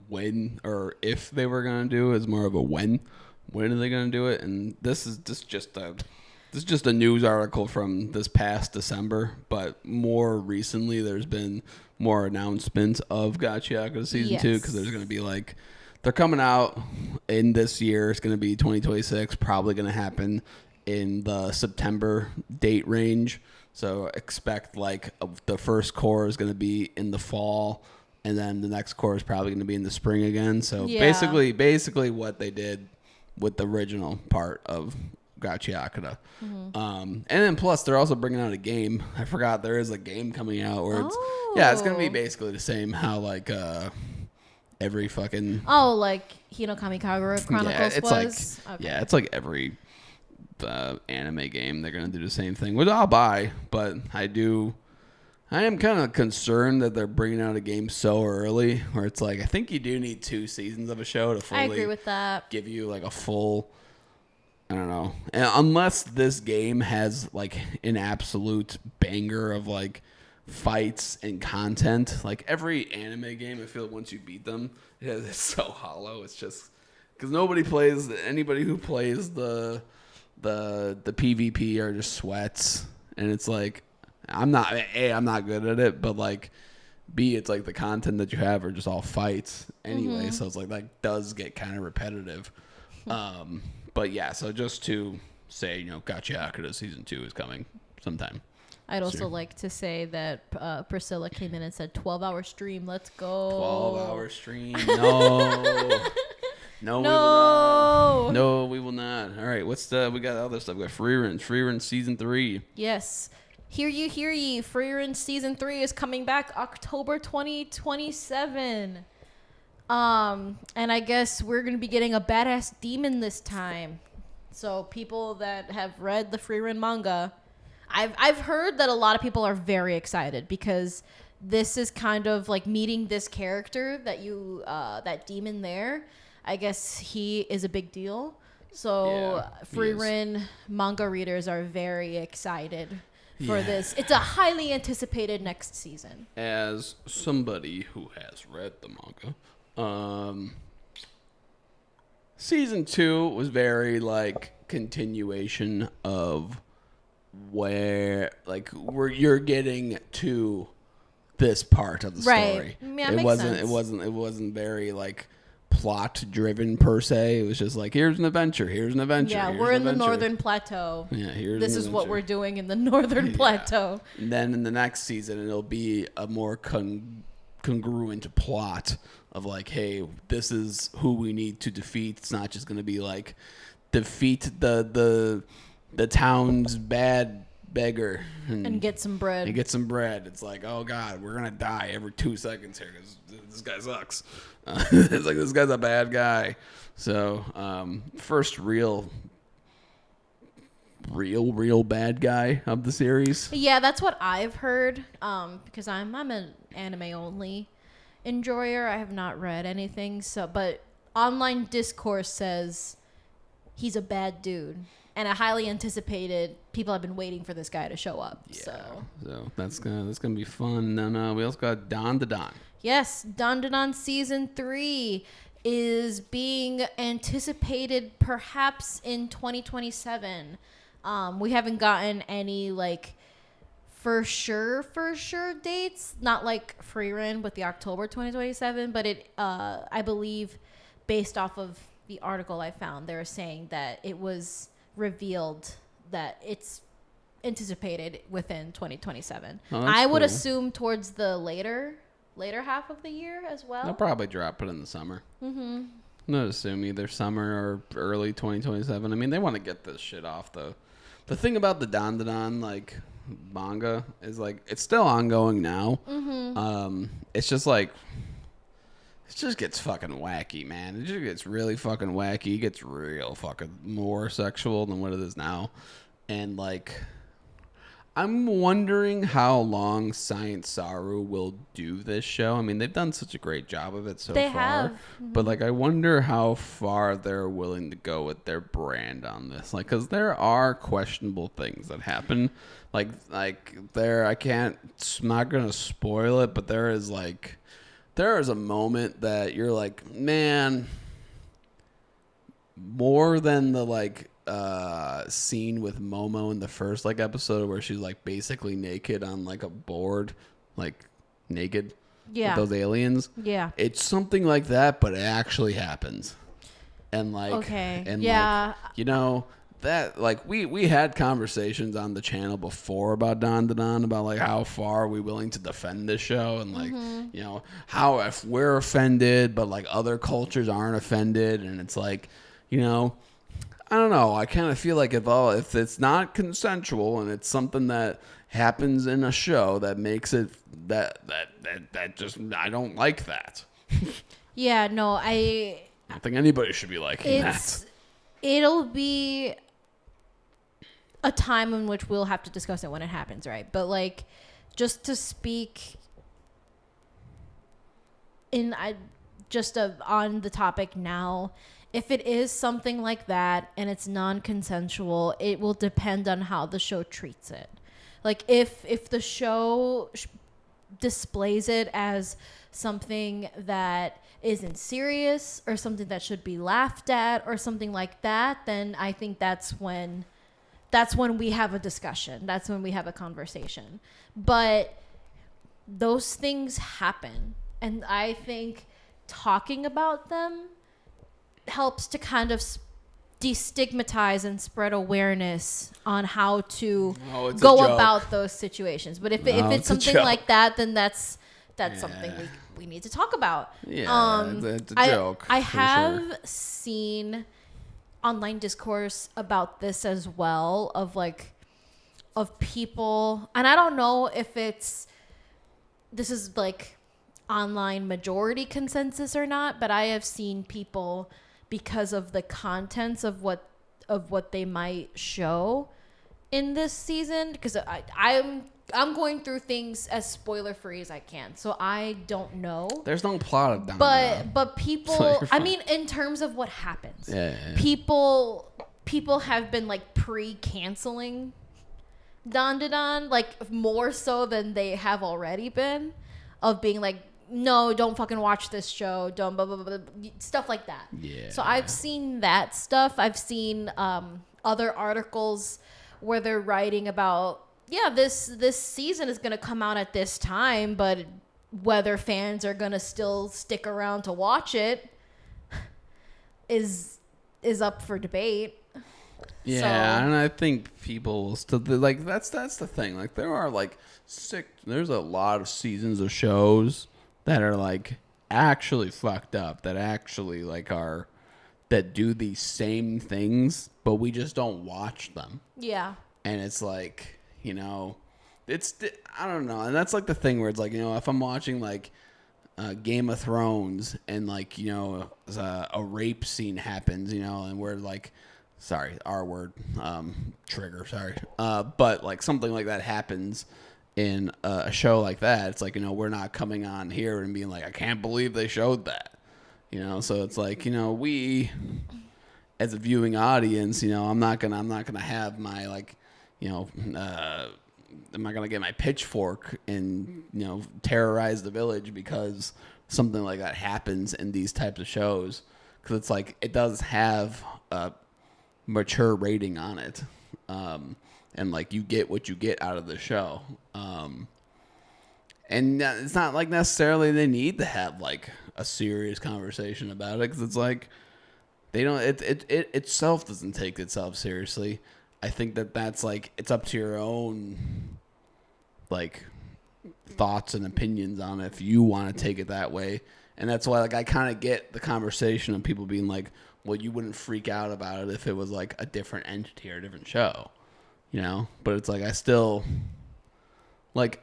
when or if they were going to do it. It's more of a when. When are they going to do it? And this is just a news article from this past December, but more recently there's been more announcements of Gachiakura Season 2 because there's going to be like they're coming out in this year. It's going to be 2026, probably going to happen in the September date range. So expect like the first core is going to be in the fall, and then the next core is probably going to be in the spring again. So basically what they did with the original part of Gachiakura. Mm-hmm. And then plus they're also bringing out a game. I forgot there is a game coming out where it's going to be basically the same how like every fucking like Hinokami Kagura Chronicles was. It's like every anime game they're going to do the same thing, which I'll buy, but I am kind of concerned that they're bringing out a game so early where it's like I think you do need 2 seasons of a show to fully I agree with that. Give you like a full I don't know. And unless this game has like an absolute banger of like fights and content, like every anime game, I feel like once you beat them, it's so hollow. It's just because anybody who plays the PvP are just sweats, and it's like I'm not good at it, but like B, it's like the content that you have are just all fights anyway, mm-hmm. So it's like that does get kind of repetitive. But yeah, so just to say, Gachiakura Season 2 is coming sometime. I'd also like to say that Priscilla came in and said 12-hour stream. Let's go. 12-hour stream. No. No, we will not. All right, we got other stuff. We got Freerun Season 3. Yes. Hear ye. Freerun Season 3 is coming back October 2027. And I guess we're going to be getting a badass demon this time. So people that have read the Freerun manga, I've heard that a lot of people are very excited because this is kind of like meeting this character that demon there. I guess he is a big deal. So Freerun manga readers are very excited for this. It's a highly anticipated next season. As somebody who has read the manga, Season 2 was very like continuation of where you're getting to this part of the story. Yeah, it wasn't very like plot driven per se. It was just like here's an adventure. Yeah, we're in the Northern Plateau. Yeah, this is what we're doing in the Northern Plateau. And then in the next season it'll be a more congruent plot of like, hey, this is who we need to defeat. It's not just going to be like defeat the town's bad beggar and get some bread. It's like, oh God, we're gonna die every 2 seconds here because this guy sucks. It's like, this guy's a bad guy. So first real bad guy of the series. Yeah, that's what I've heard. Because I'm an anime only enjoyer. I have not read anything. But online discourse says he's a bad dude, and I highly anticipated. People have been waiting for this guy to show up. Yeah, so that's gonna be fun. And we also got Don to Don. Yes, Don season 3 is being anticipated perhaps in 2027. We haven't gotten any for sure dates, not like Freerun with the October 2027, but it I believe based off of the article I found, they were saying that it was revealed that it's anticipated within 2027. I would assume towards the later half of the year as well. They'll probably drop it in the summer. Mm-hmm. Not assume either summer or early 2027. I mean, they want to get this shit off though. The thing about the Don manga is it's still ongoing now. Mm-hmm. It's just it just gets fucking wacky, man. It just gets really fucking wacky. It gets real fucking more sexual than what it is now. And I'm wondering how long Science Saru will do this show. I mean, they've done such a great job of it so far. They have. Mm-hmm. But I wonder how far they're willing to go with their brand on this. Because there are questionable things that happen. I'm not gonna spoil it, but there is a moment that you're like, man, more than the scene with Momo in the first episode where she's basically naked on a board, naked with those aliens. Yeah, it's something like that, but it actually happens. And that we had conversations on the channel before about Don about how far are we willing to defend this show, and how if we're offended but other cultures aren't offended, and it's I don't know. I kind of feel if it's not consensual and it's something that happens in a show that makes it that just I don't like that. Yeah, no, I don't think anybody should be liking that. It'll be a time in which we'll have to discuss it when it happens, right? But just to speak on the topic now. If it is something like that and it's non-consensual, it will depend on how the show treats it. If the show displays it as something that isn't serious or something that should be laughed at or something like that, then I think that's when we have a discussion. That's when we have a conversation. But those things happen, and I think talking about them helps to kind of destigmatize and spread awareness on how to go about those situations. But if it's something like that, then that's something we need to talk about. Yeah, it's a joke. I have seen online discourse about this as well of people, and I don't know if this is online majority consensus or not, but I have seen people, because of the contents of what they might show in this season, because I'm going through things as spoiler free as I can, so I don't know. There's no plot of but people, so I mean, in terms of what happens, people have been pre-canceling Don more so than they have already been, of being no, don't fucking watch this show. Don't blah, blah, blah, blah, stuff like that. Yeah. So I've seen that stuff. I've seen other articles where they're writing about, this season is going to come out at this time, but whether fans are going to still stick around to watch it is up for debate. Yeah, and I think people will still that's the thing. There's a lot of seasons of shows that are actually fucked up, that actually that do these same things, but we just don't watch them. Yeah. And it's you know, I don't know. And that's like the thing where it's like, you know, if I'm watching like Game of Thrones and like, you know, a rape scene happens, you know, and we're like, sorry, R word, trigger, sorry. But like something like that happens in a show like that, it's like, you know, we're not coming on here and being like, I can't believe they showed that, you know. So it's like, you know, we as a viewing audience, you know, I'm not gonna have my like, you know, I'm not gonna get my pitchfork and, you know, terrorize the village because something like that happens in these types of shows, because it's like it does have a mature rating on it. And like you get what you get out of the show, and it's not like necessarily they need to have like a serious conversation about it, because it's like they don't. It itself doesn't take itself seriously. I think that's like it's up to your own like thoughts and opinions on it if you want to take it that way, and that's why like I kind of get the conversation of people being like, well, you wouldn't freak out about it if it was like a different entity or a different show. You know, but it's like I still like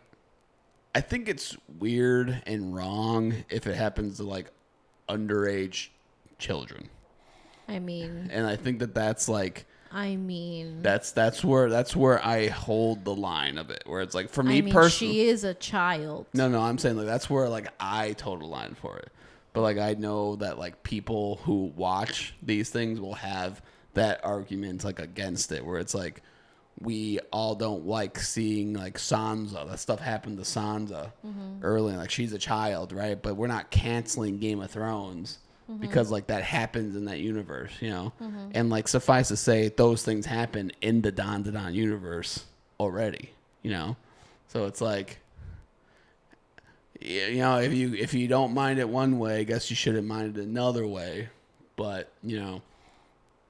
I think it's weird and wrong if it happens to like underage children. I mean, and I think that's like that's where I hold the line of it, where it's like for me personally, she is a child. No, I'm saying like that's where like I toe the line for it. But like I know that like people who watch these things will have that argument like against it, where it's like, we all don't like seeing like Sansa. That stuff happened to Sansa early. Like she's a child, right? But we're not canceling Game of Thrones because like that happens in that universe, you know? And like suffice to say, those things happen in the Don to Don universe already, you know? So it's like, you know, if you don't mind it one way, I guess you shouldn't mind it another way. But, you know,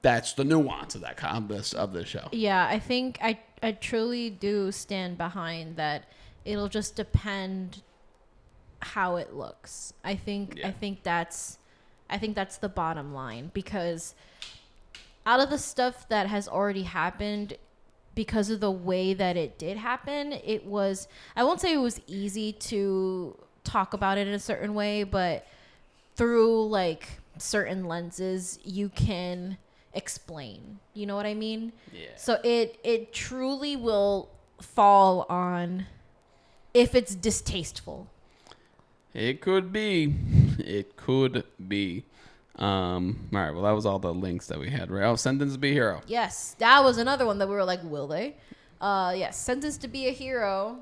that's the nuance of that of this show. Yeah, I think I truly do stand behind that. It'll just depend how it looks. I think that's the bottom line, because out of the stuff that has already happened, because of the way that it did happen, it was, I won't say it was easy to talk about it in a certain way, but through like certain lenses you can explain, you know what I mean? Yeah. So it truly will fall on if it's distasteful. It could be. All right, well that was all the links that we had, right? Oh, Sentence to Be a Hero. Yes, that was another one that we were like, will they? Yes, Sentence to Be a Hero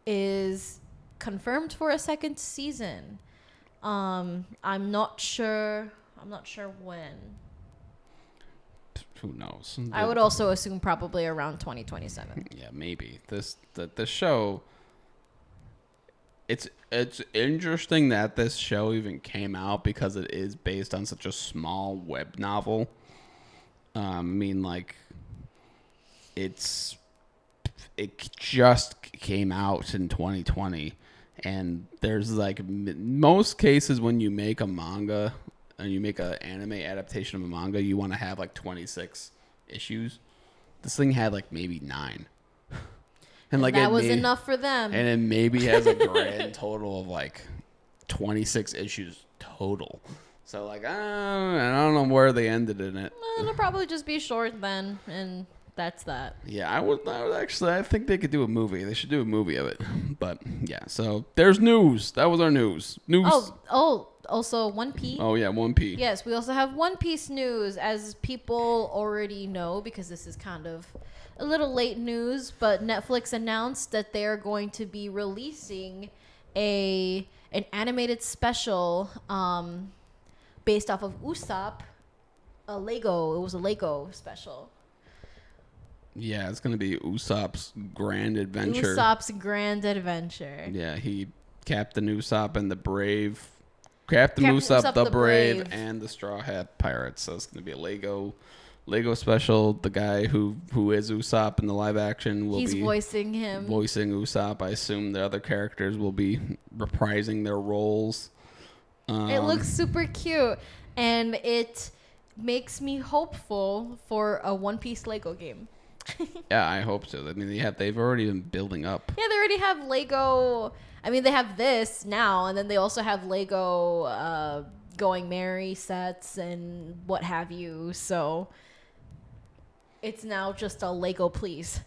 is confirmed for a second season. I'm not sure when. Who knows? I would also assume probably around 2027. Yeah, maybe. The show, it's interesting that this show even came out, because it is based on such a small web novel. I mean, like, it just came out in 2020, and there's like most cases when you make a manga and you make an anime adaptation of a manga, you want to have like 26 issues. This thing had like maybe 9. And like that was enough for them. And it maybe has a grand total of like 26 issues total. So like, I don't know where they ended in it. Well, it'll probably just be short then, and that's that. Yeah, I would actually, I think they could do a movie. They should do a movie of it. But yeah, so there's news. That was our news. Also One Piece. Oh yeah, One Piece. Yes, we also have One Piece news, as people already know, because this is kind of a little late news, but Netflix announced that they're going to be releasing an animated special based off of Usopp, it was a Lego special. Yeah, it's going to be Usopp's Grand Adventure. Yeah, Captain Usopp and the Brave. Captain Usopp, the Brave, and the Straw Hat Pirates. So it's going to be a Lego special. The guy who is Usopp in the live action will be voicing him. Voicing Usopp. I assume the other characters will be reprising their roles. It looks super cute, and it makes me hopeful for a One Piece Lego game. Yeah, I hope so. I mean, they've already been building up. Yeah, they already have Lego. I mean, they have this now, and then they also have Lego Going Merry sets and what have you. So it's now just a Lego, please.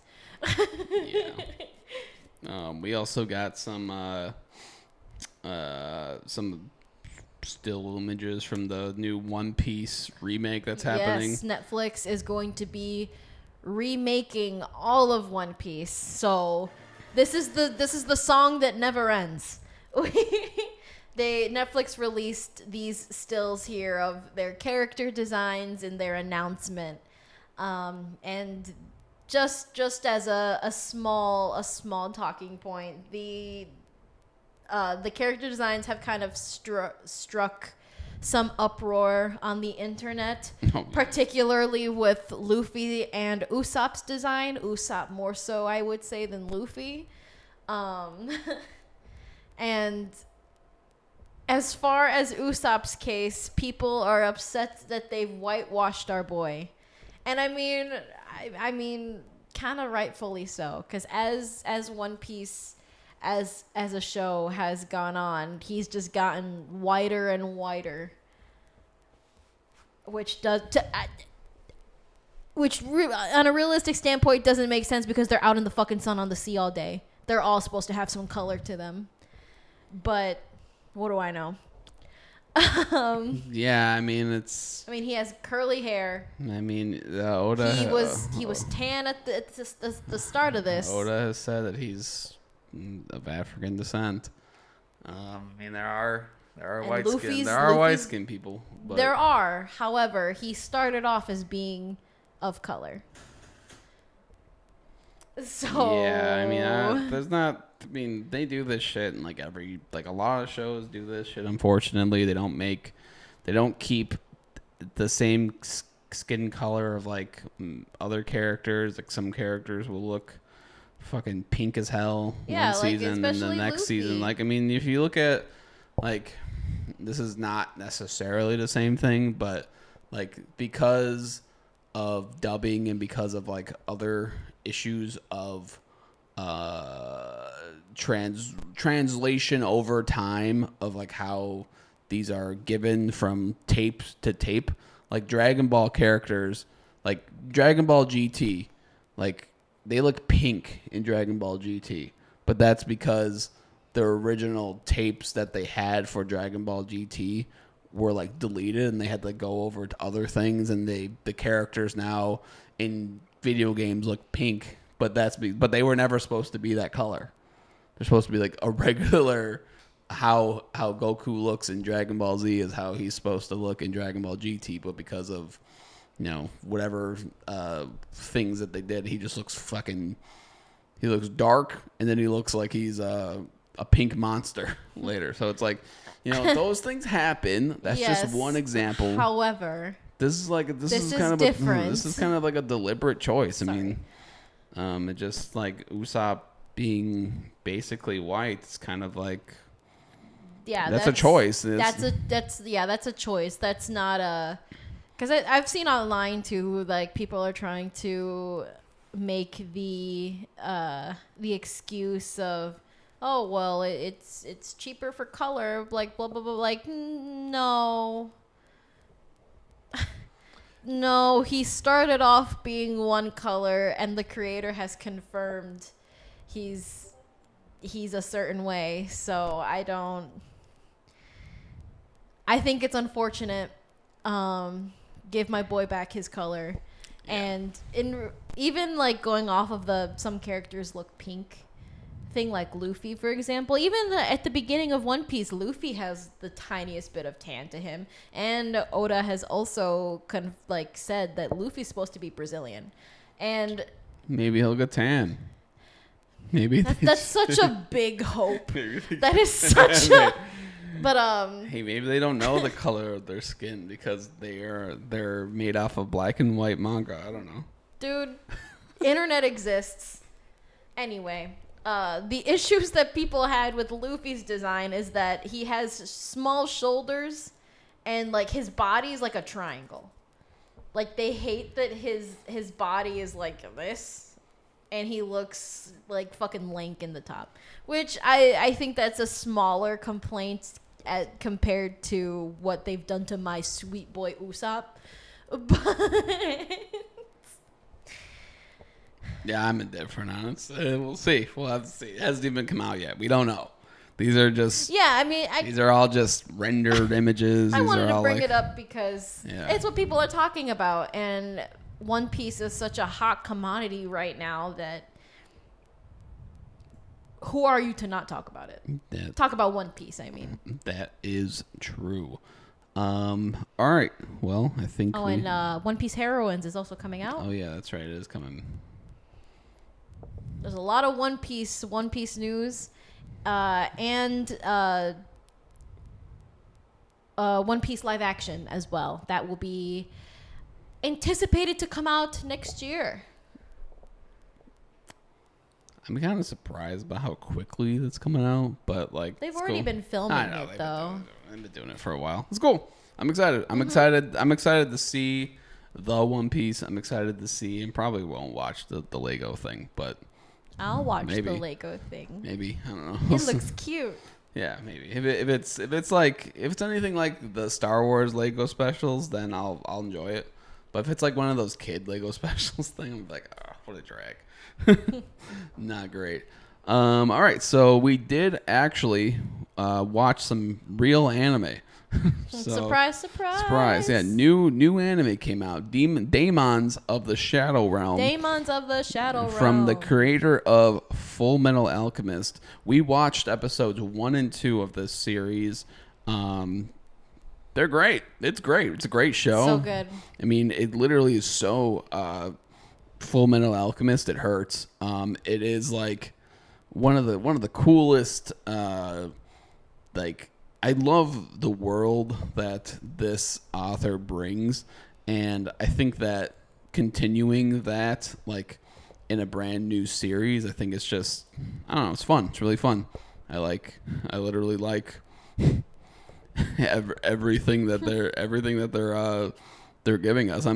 Yeah. We also got some still images from the new One Piece remake that's happening. Yes, Netflix is going to be remaking all of One Piece. So this is the song that never ends. Netflix released these stills here of their character designs and their announcement, and just as a small talking point, the character designs have kind of struck some uproar on the internet, particularly with Luffy and Usopp's design. Usopp more so, I would say, than Luffy. And as far as Usopp's case, people are upset that they've whitewashed our boy. And I mean, kind of rightfully so, because as One Piece as a show has gone on, he's just gotten whiter and whiter, which on a realistic standpoint doesn't make sense because they're out in the fucking sun on the sea all day. They're all supposed to have some color to them, but what do I know? Yeah, I mean he has curly hair. I mean, Oda. He was tan at the start of this. Oda has said that he's of African descent. I mean, there are white skin people. But there are, however, he started off as being of color. So yeah, I mean, there's not. I mean, they do this shit, and like a lot of shows do this shit. Unfortunately, they don't keep the same skin color of like other characters. Like some characters will look fucking pink as hell one season, and the next season, like, I mean, if you look at, like, this is not necessarily the same thing, but like because of dubbing and because of like other issues of translation over time of like how these are given from tape to tape, like Dragon Ball characters, like Dragon Ball GT, like they look pink in Dragon Ball GT, but that's because the original tapes that they had for Dragon Ball GT were like deleted, and they had to go over to other things, and the characters now in video games look pink, but they were never supposed to be that color. They're supposed to be like a regular how Goku looks in Dragon Ball Z is how he's supposed to look in Dragon Ball GT, but because of whatever things that they did, he just looks he looks dark, and then he looks like he's a pink monster later. So it's like, those things happen. That's just one example. However, this is kind of like a deliberate choice. I mean, it just like Usopp being basically white. It's kind of like, that's a choice. That's a choice. That's not a, because I've seen online too, like people are trying to make the excuse of, oh well, it's cheaper for color, like blah blah blah. Like no, no. He started off being one color, and the creator has confirmed he's a certain way. So I think it's unfortunate. Give my boy back his color. Yeah. And even like going off of some characters look pink thing, like Luffy, for example, even at the beginning of One Piece, Luffy has the tiniest bit of tan to him, and Oda has also said that Luffy's supposed to be Brazilian, and maybe he'll get tan. Maybe that's such a big hope. That is such a. But hey, maybe they don't know the color of their skin because they're made off of black and white manga. I don't know. Dude, internet exists. Anyway, the issues that people had with Luffy's design is that he has small shoulders and like his body's like a triangle. like they hate that his body is like this, and he looks like fucking Link in the top, which I think that's a smaller complaint compared to what they've done to my sweet boy Usopp, but. Yeah, I'm indifferent on it. We'll see. We'll have to see. It hasn't even come out yet. We don't know. These are just... Yeah, I mean... these are all just rendered images. I These wanted are to all bring like, it up because it's what people are talking about. And One Piece is such a hot commodity right now that... Who are you to not talk about it? Talk about One Piece, I mean. That is true. All right. Well, I think... Oh, and One Piece Heroines is also coming out. Oh, yeah, that's right. It is coming. There's a lot of One Piece news, and One Piece live action as well. That will be anticipated to come out next year. I'm kind of surprised by how quickly that's coming out, but like they've already been filming it though. They've been doing it for a while. It's cool. I'm excited. I'm excited to see the One Piece. I'm excited to see, and probably won't watch the Lego thing, but. I'll watch the Lego thing. Maybe, I don't know. It looks cute. Yeah, maybe. If it's anything like the Star Wars Lego specials, then I'll enjoy it. But if it's like one of those kid Lego specials thing, I'm like, oh, what a drag. Not great. All right, so we did actually watch some real anime. Surprise. Yeah, new anime came out. Daemons of the Shadow Realm. From the creator of Full Metal Alchemist. We watched episodes 1 and 2 of this series. They're great. It's great. It's a great show. So good. I mean, it literally is so Full Metal Alchemist. It hurts. It is like one of the coolest like. I love the world that this author brings, and I think that continuing that, like, in a brand new series, I think it's just, I don't know, it's fun. It's really fun. I literally like everything that they're giving us.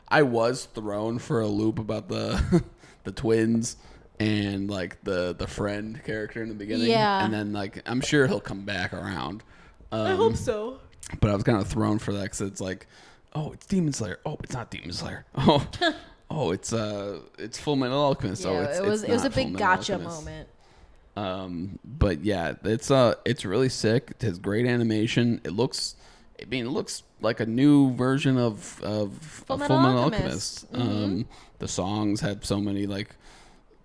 I was thrown for a loop about the the twins. And like the friend character in the beginning, and then like I'm sure he'll come back around. I hope so. But I was kind of thrown for that because it's like, oh, it's Demon Slayer. Oh, it's not Demon Slayer. Oh, it's Full Metal Alchemist. Yeah, it was a big gotcha moment. But yeah, it's really sick. It has great animation. It looks like a new version of Full Metal Alchemist. Mm-hmm. The songs have so many like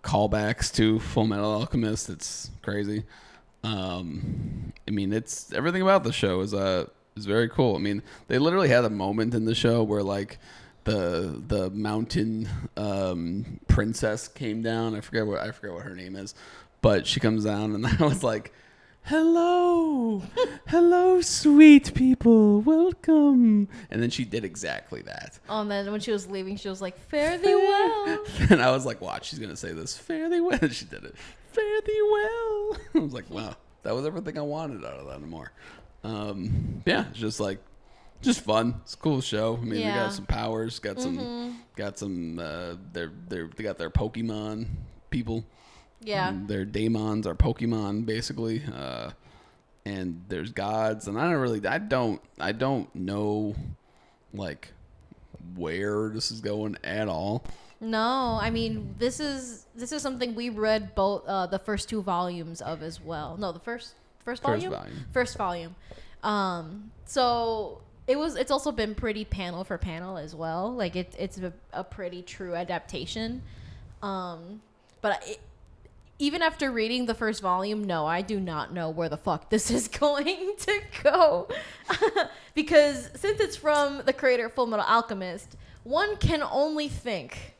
callbacks to Full Metal Alchemist. It's crazy. I mean, it's everything about the show is very cool. I mean, they literally had a moment in the show where like the mountain princess came down. I forget what her name is, but she comes down and I was like, hello, sweet people, welcome. And then she did exactly that. Oh, and then when she was leaving, she was like, fare thee well. And I was like, watch, she's going to say this, fare thee well. And she did it, fare thee well. I was like, wow, that was everything I wanted out of that and more. Yeah, it's just fun. It's a cool show. I mean, they got some powers, got some, they got their Pokemon people. Yeah. Their daemons are Pokemon, basically. And there's gods, and I don't know, like, where this is going at all. No, I mean, this is something we read both the first 2 volumes of as well. No, the first volume? First volume. So it's also been pretty panel for panel as well. Like it's a pretty true adaptation. But even after reading the first volume, no, I do not know where the fuck this is going to go. Because since it's from the creator of Full Metal Alchemist, one can only think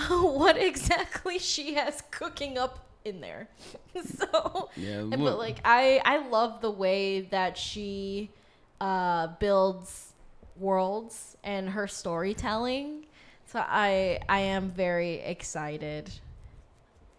what exactly she has cooking up in there. So, yeah, but like I love the way that she builds worlds and her storytelling. So I am very excited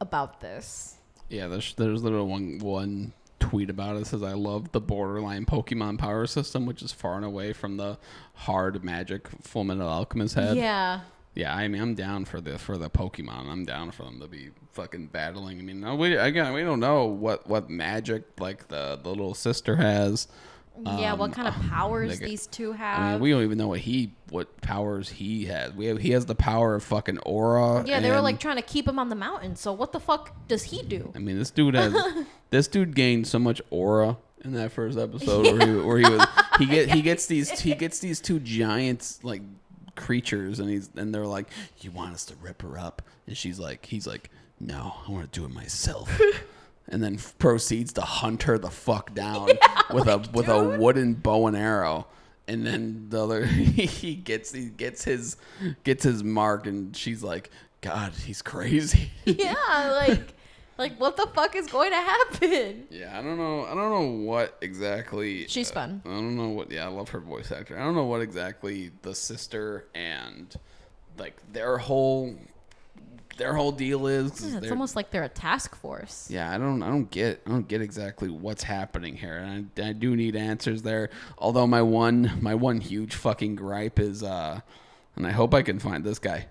about this. Yeah, there's literally one tweet about it. It says, I love the borderline Pokemon power system, which is far and away from the hard magic Full Metal Alchemist had. Yeah. Yeah, I mean, I'm down for the Pokemon. I'm down for them to be fucking battling. I mean, we don't know what magic like the little sister has. Yeah, what kind of powers these two have? I mean, we don't even know what powers he has. He has the power of fucking aura. Yeah, they were like trying to keep him on the mountain. So what the fuck does he do? I mean, this dude gained so much aura in that first episode where he gets these two giants like creatures and they're like, you want us to rip her up? And he's like, no, I want to do it myself. And then proceeds to hunt her the fuck down with a wooden bow and arrow. And then the other he gets his mark, and she's like, God, he's crazy. Yeah, like what the fuck is going to happen? Yeah, I don't know what exactly. She's fun. I don't know what. Yeah, I love her voice actor. I don't know what exactly the sister and like their whole deal is. It's almost like they're a task force. Yeah, I don't get exactly what's happening here, and I do need answers there. Although my one huge fucking gripe is, and I hope I can find this guy.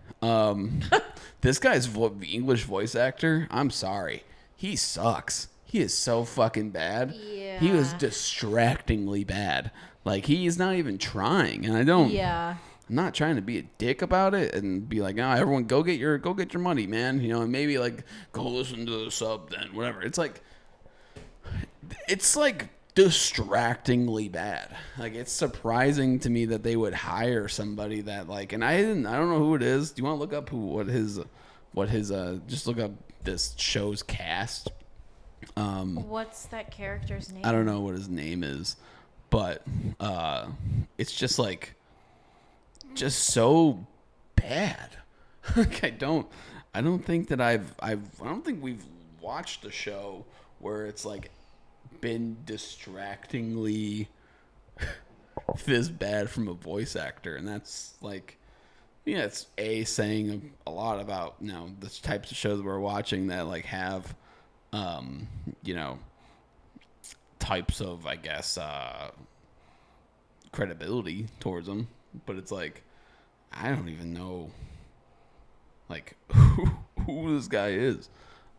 This guy's English voice actor. I'm sorry, he sucks. He is so fucking bad. Yeah. He was distractingly bad. Like he's not even trying, and I don't. Yeah. I'm not trying to be a dick about it and be like, everyone go get your money, man. You know, and maybe like go listen to the sub then, whatever. It's like distractingly bad. Like it's surprising to me that they would hire somebody that like, and I don't know who it is. Do you want to look up what his just look up this show's cast. What's that character's name? I don't know what his name is, but it's just like just so bad. Like I don't think that I don't think we've watched a show where it's like been distractingly this bad from a voice actor, and that's like, yeah, it's saying a lot about, you know, the types of shows we're watching that like have you know, types of, I guess, credibility towards them. But it's like, I don't even know like who this guy is.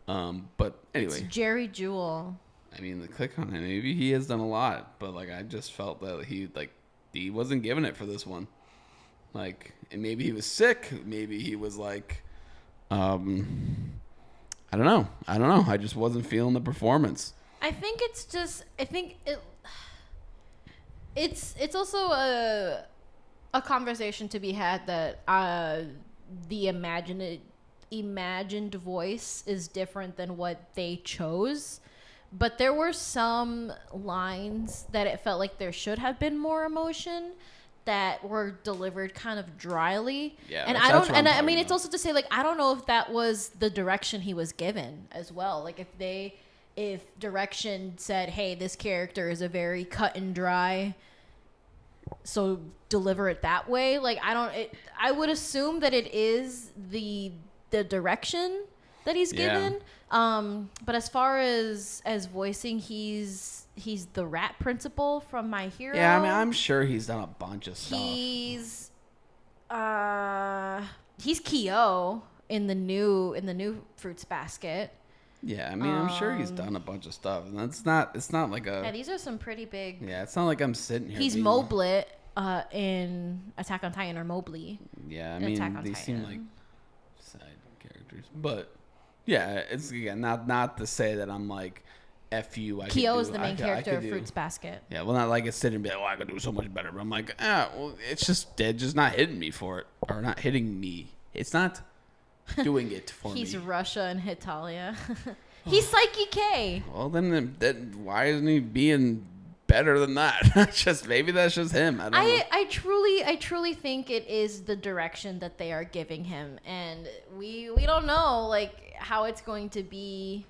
But anyway, it's Jerry Jewell. I mean, click on it. Maybe he has done a lot, but like I just felt that he wasn't giving it for this one. Like, and maybe he was sick. Maybe he was like, I don't know. I just wasn't feeling the performance. I think it's also a conversation to be had that the imagined voice is different than what they chose. But there were some lines that it felt like there should have been more emotion that were delivered kind of dryly. Yeah, and I mean, it's also to say, like, I don't know if that was the direction he was given as well. Like, if direction said, hey, this character is a very cut and dry, so deliver it that way. Like, I would assume that it is the direction that he's given. But as far as voicing, he's the rat principal from My Hero. Yeah, I mean, I'm sure he's done a bunch of stuff. He's Kyo in the new Fruits Basket. Yeah, I mean, I'm sure he's done a bunch of stuff, and it's not like a. Yeah, these are some pretty big. Yeah, it's not like I'm sitting here. He's Moblet in Attack on Titan, or Mobley. Yeah, I mean, these seem like side characters, but yeah, it's again not to say that I'm like, F you. Kyo is the main character of Fruits Basket. Yeah, well, not like it's sitting and be like, I could do so much better. But I'm like, well, it's just dead, just not hitting me for it, or not hitting me. It's not doing it for me. He's Russia and Hitalia. He's Psyche K. Well, then why isn't he being better than that? Maybe that's just him. I don't know. I truly think it is the direction that they are giving him, and we don't know like how it's going to be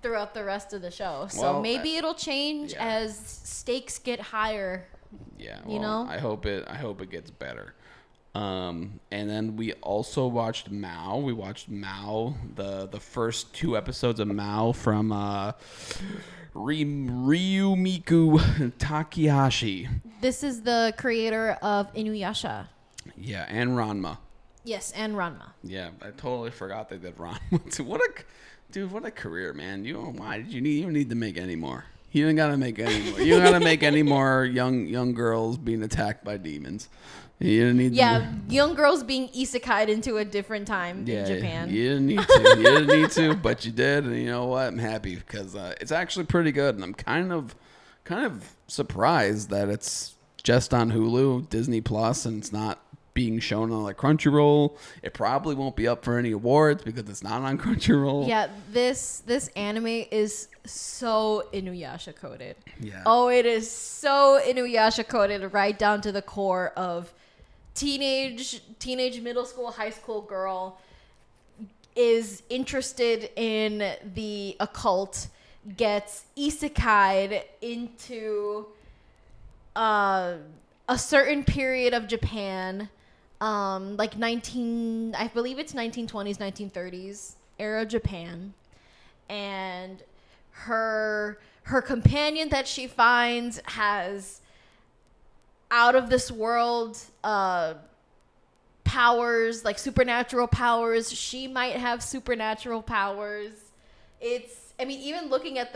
throughout the rest of the show. So maybe it'll change as stakes get higher. Yeah, you know. I hope it gets better. And then we also watched Mao. We watched Mao, the first 2 episodes of Mao from Ryumiku Takahashi. This is the creator of Inuyasha. Yeah, and Ranma. Yes, and Ranma. Yeah, I totally forgot they did Ranma. What a career, man. Why did you need to make any more? You don't gotta make any more. You don't gotta make any more young girls being attacked by demons. You don't need young girls being isekai'd into a different time in Japan. You didn't need to. You didn't need to, but you did, and you know what? I'm happy because it's actually pretty good, and I'm kind of surprised that it's just on Hulu, Disney Plus, and it's not being shown on like Crunchyroll. It probably won't be up for any awards because it's not on Crunchyroll. Yeah, this anime is so Inuyasha coded. Yeah. Oh, it is so Inuyasha coded right down to the core of teenage middle school, high school girl is interested in the occult, gets isekai'd into a certain period of Japan, like I believe it's 1920s, 1930s era Japan, and her companion that she finds has out of this world powers, like supernatural powers. She might have supernatural powers. Even looking at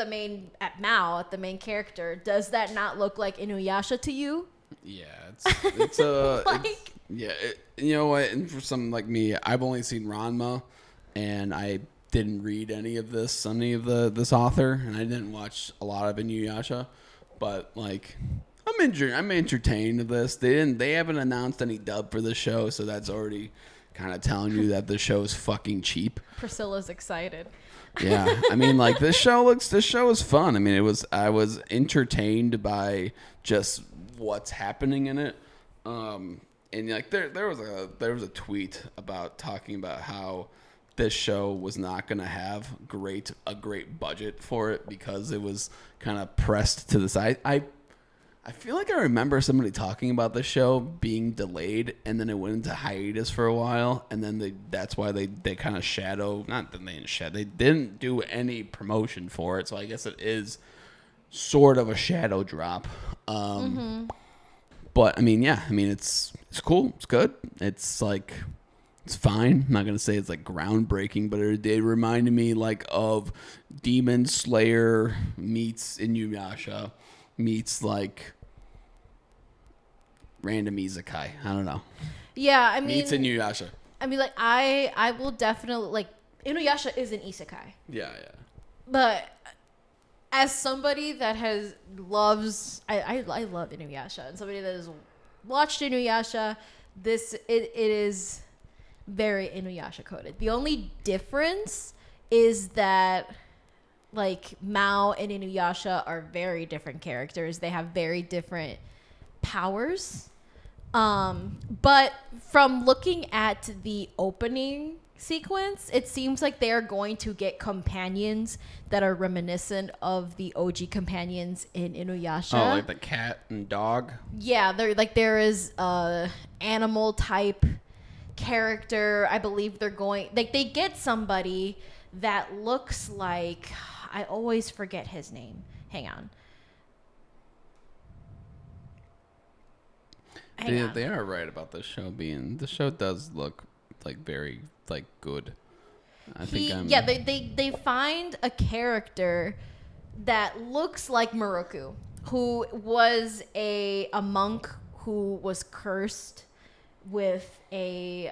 Mao, at the main character, does that not look like Inuyasha to you? Yeah, it's you know what? And for someone like me, I've only seen Ranma, and I didn't read any of this author, and I didn't watch a lot of Inuyasha, but like I'm entertained of this. They haven't announced any dub for the show, so that's already kind of telling you that the show's fucking cheap. Priscilla's excited. Yeah, I mean, like this show is fun. I mean, I was entertained by just what's happening in it. And like there was a tweet talking about how this show was not going to have a great budget for it because it was kind of pressed to the side. I feel like I remember somebody talking about the show being delayed, and then it went into hiatus for a while, and then that's why they kind of they didn't do any promotion for it, so I guess it is sort of a shadow drop. But I mean, it's cool, it's good, it's fine. I'm not gonna say it's like groundbreaking, but it reminded me like of Demon Slayer meets Inuyasha meets like random isekai. I don't know. Yeah, I mean, meets Inuyasha. I mean, like I will definitely like Inuyasha is an isekai. Yeah. But as somebody that loves I love Inuyasha, and somebody that has watched Inuyasha, it is very Inuyasha coded. The only difference is that like Mao and Inuyasha are very different characters. They have very different powers. But from looking at the opening sequence, it seems like they are going to get companions that are reminiscent of the OG companions in Inuyasha. Oh, like the cat and dog? Yeah, there is a animal type character. I believe they're going they get somebody that looks like, I always forget his name. Hang on. They are right about the show does look like very like good. They find a character that looks like Moroku, who was a monk who was cursed with a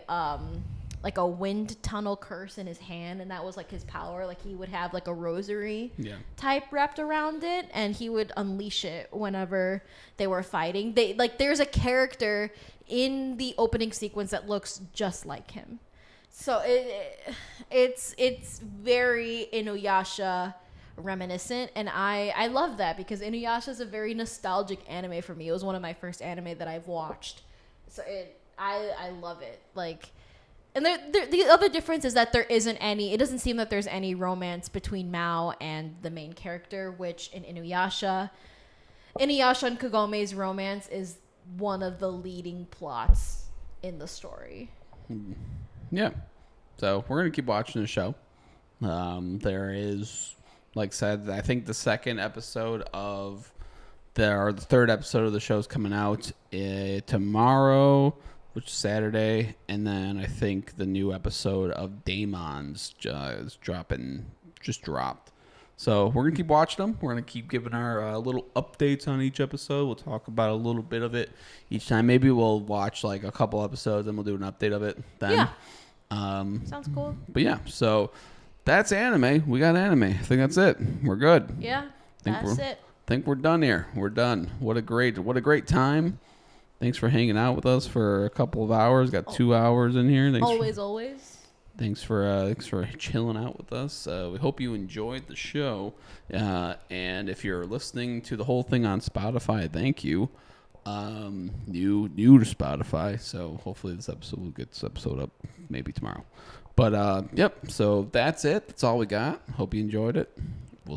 like a wind tunnel curse in his hand, and that was like his power. Like he would have like a rosary type wrapped around it, and he would unleash it whenever they were fighting. There's a character in the opening sequence that looks just like him. So it's very Inuyasha reminiscent, and I love that because Inuyasha is a very nostalgic anime for me. It was one of my first anime that I've watched, so I love it. Like, and the other difference is that it doesn't seem that there's any romance between Mao and the main character, which in Inuyasha and Kagome's romance is one of the leading plots in the story. Yeah. So we're going to keep watching the show. There is, like I said, I think the second episode of the third episode of the show is coming out tomorrow, which is Saturday. And then I think the new episode of Damon's is just dropped. So we're going to keep watching them. We're going to keep giving our little updates on each episode. We'll talk about a little bit of it each time. Maybe we'll watch like a couple episodes and we'll do an update of it then. Yeah. Sounds cool. But yeah, so that's anime. We got anime. I think that's it. We're good. Yeah, that's it. I think we're done here. We're done. What a great time. Thanks for hanging out with us for a couple of hours. Got 2 hours in here. Always. Thanks for chilling out with us. We hope you enjoyed the show. And if you're listening to the whole thing on Spotify, thank you. New to Spotify, so hopefully this episode will get this episode up maybe tomorrow. But yep. So that's it. That's all we got. Hope you enjoyed it.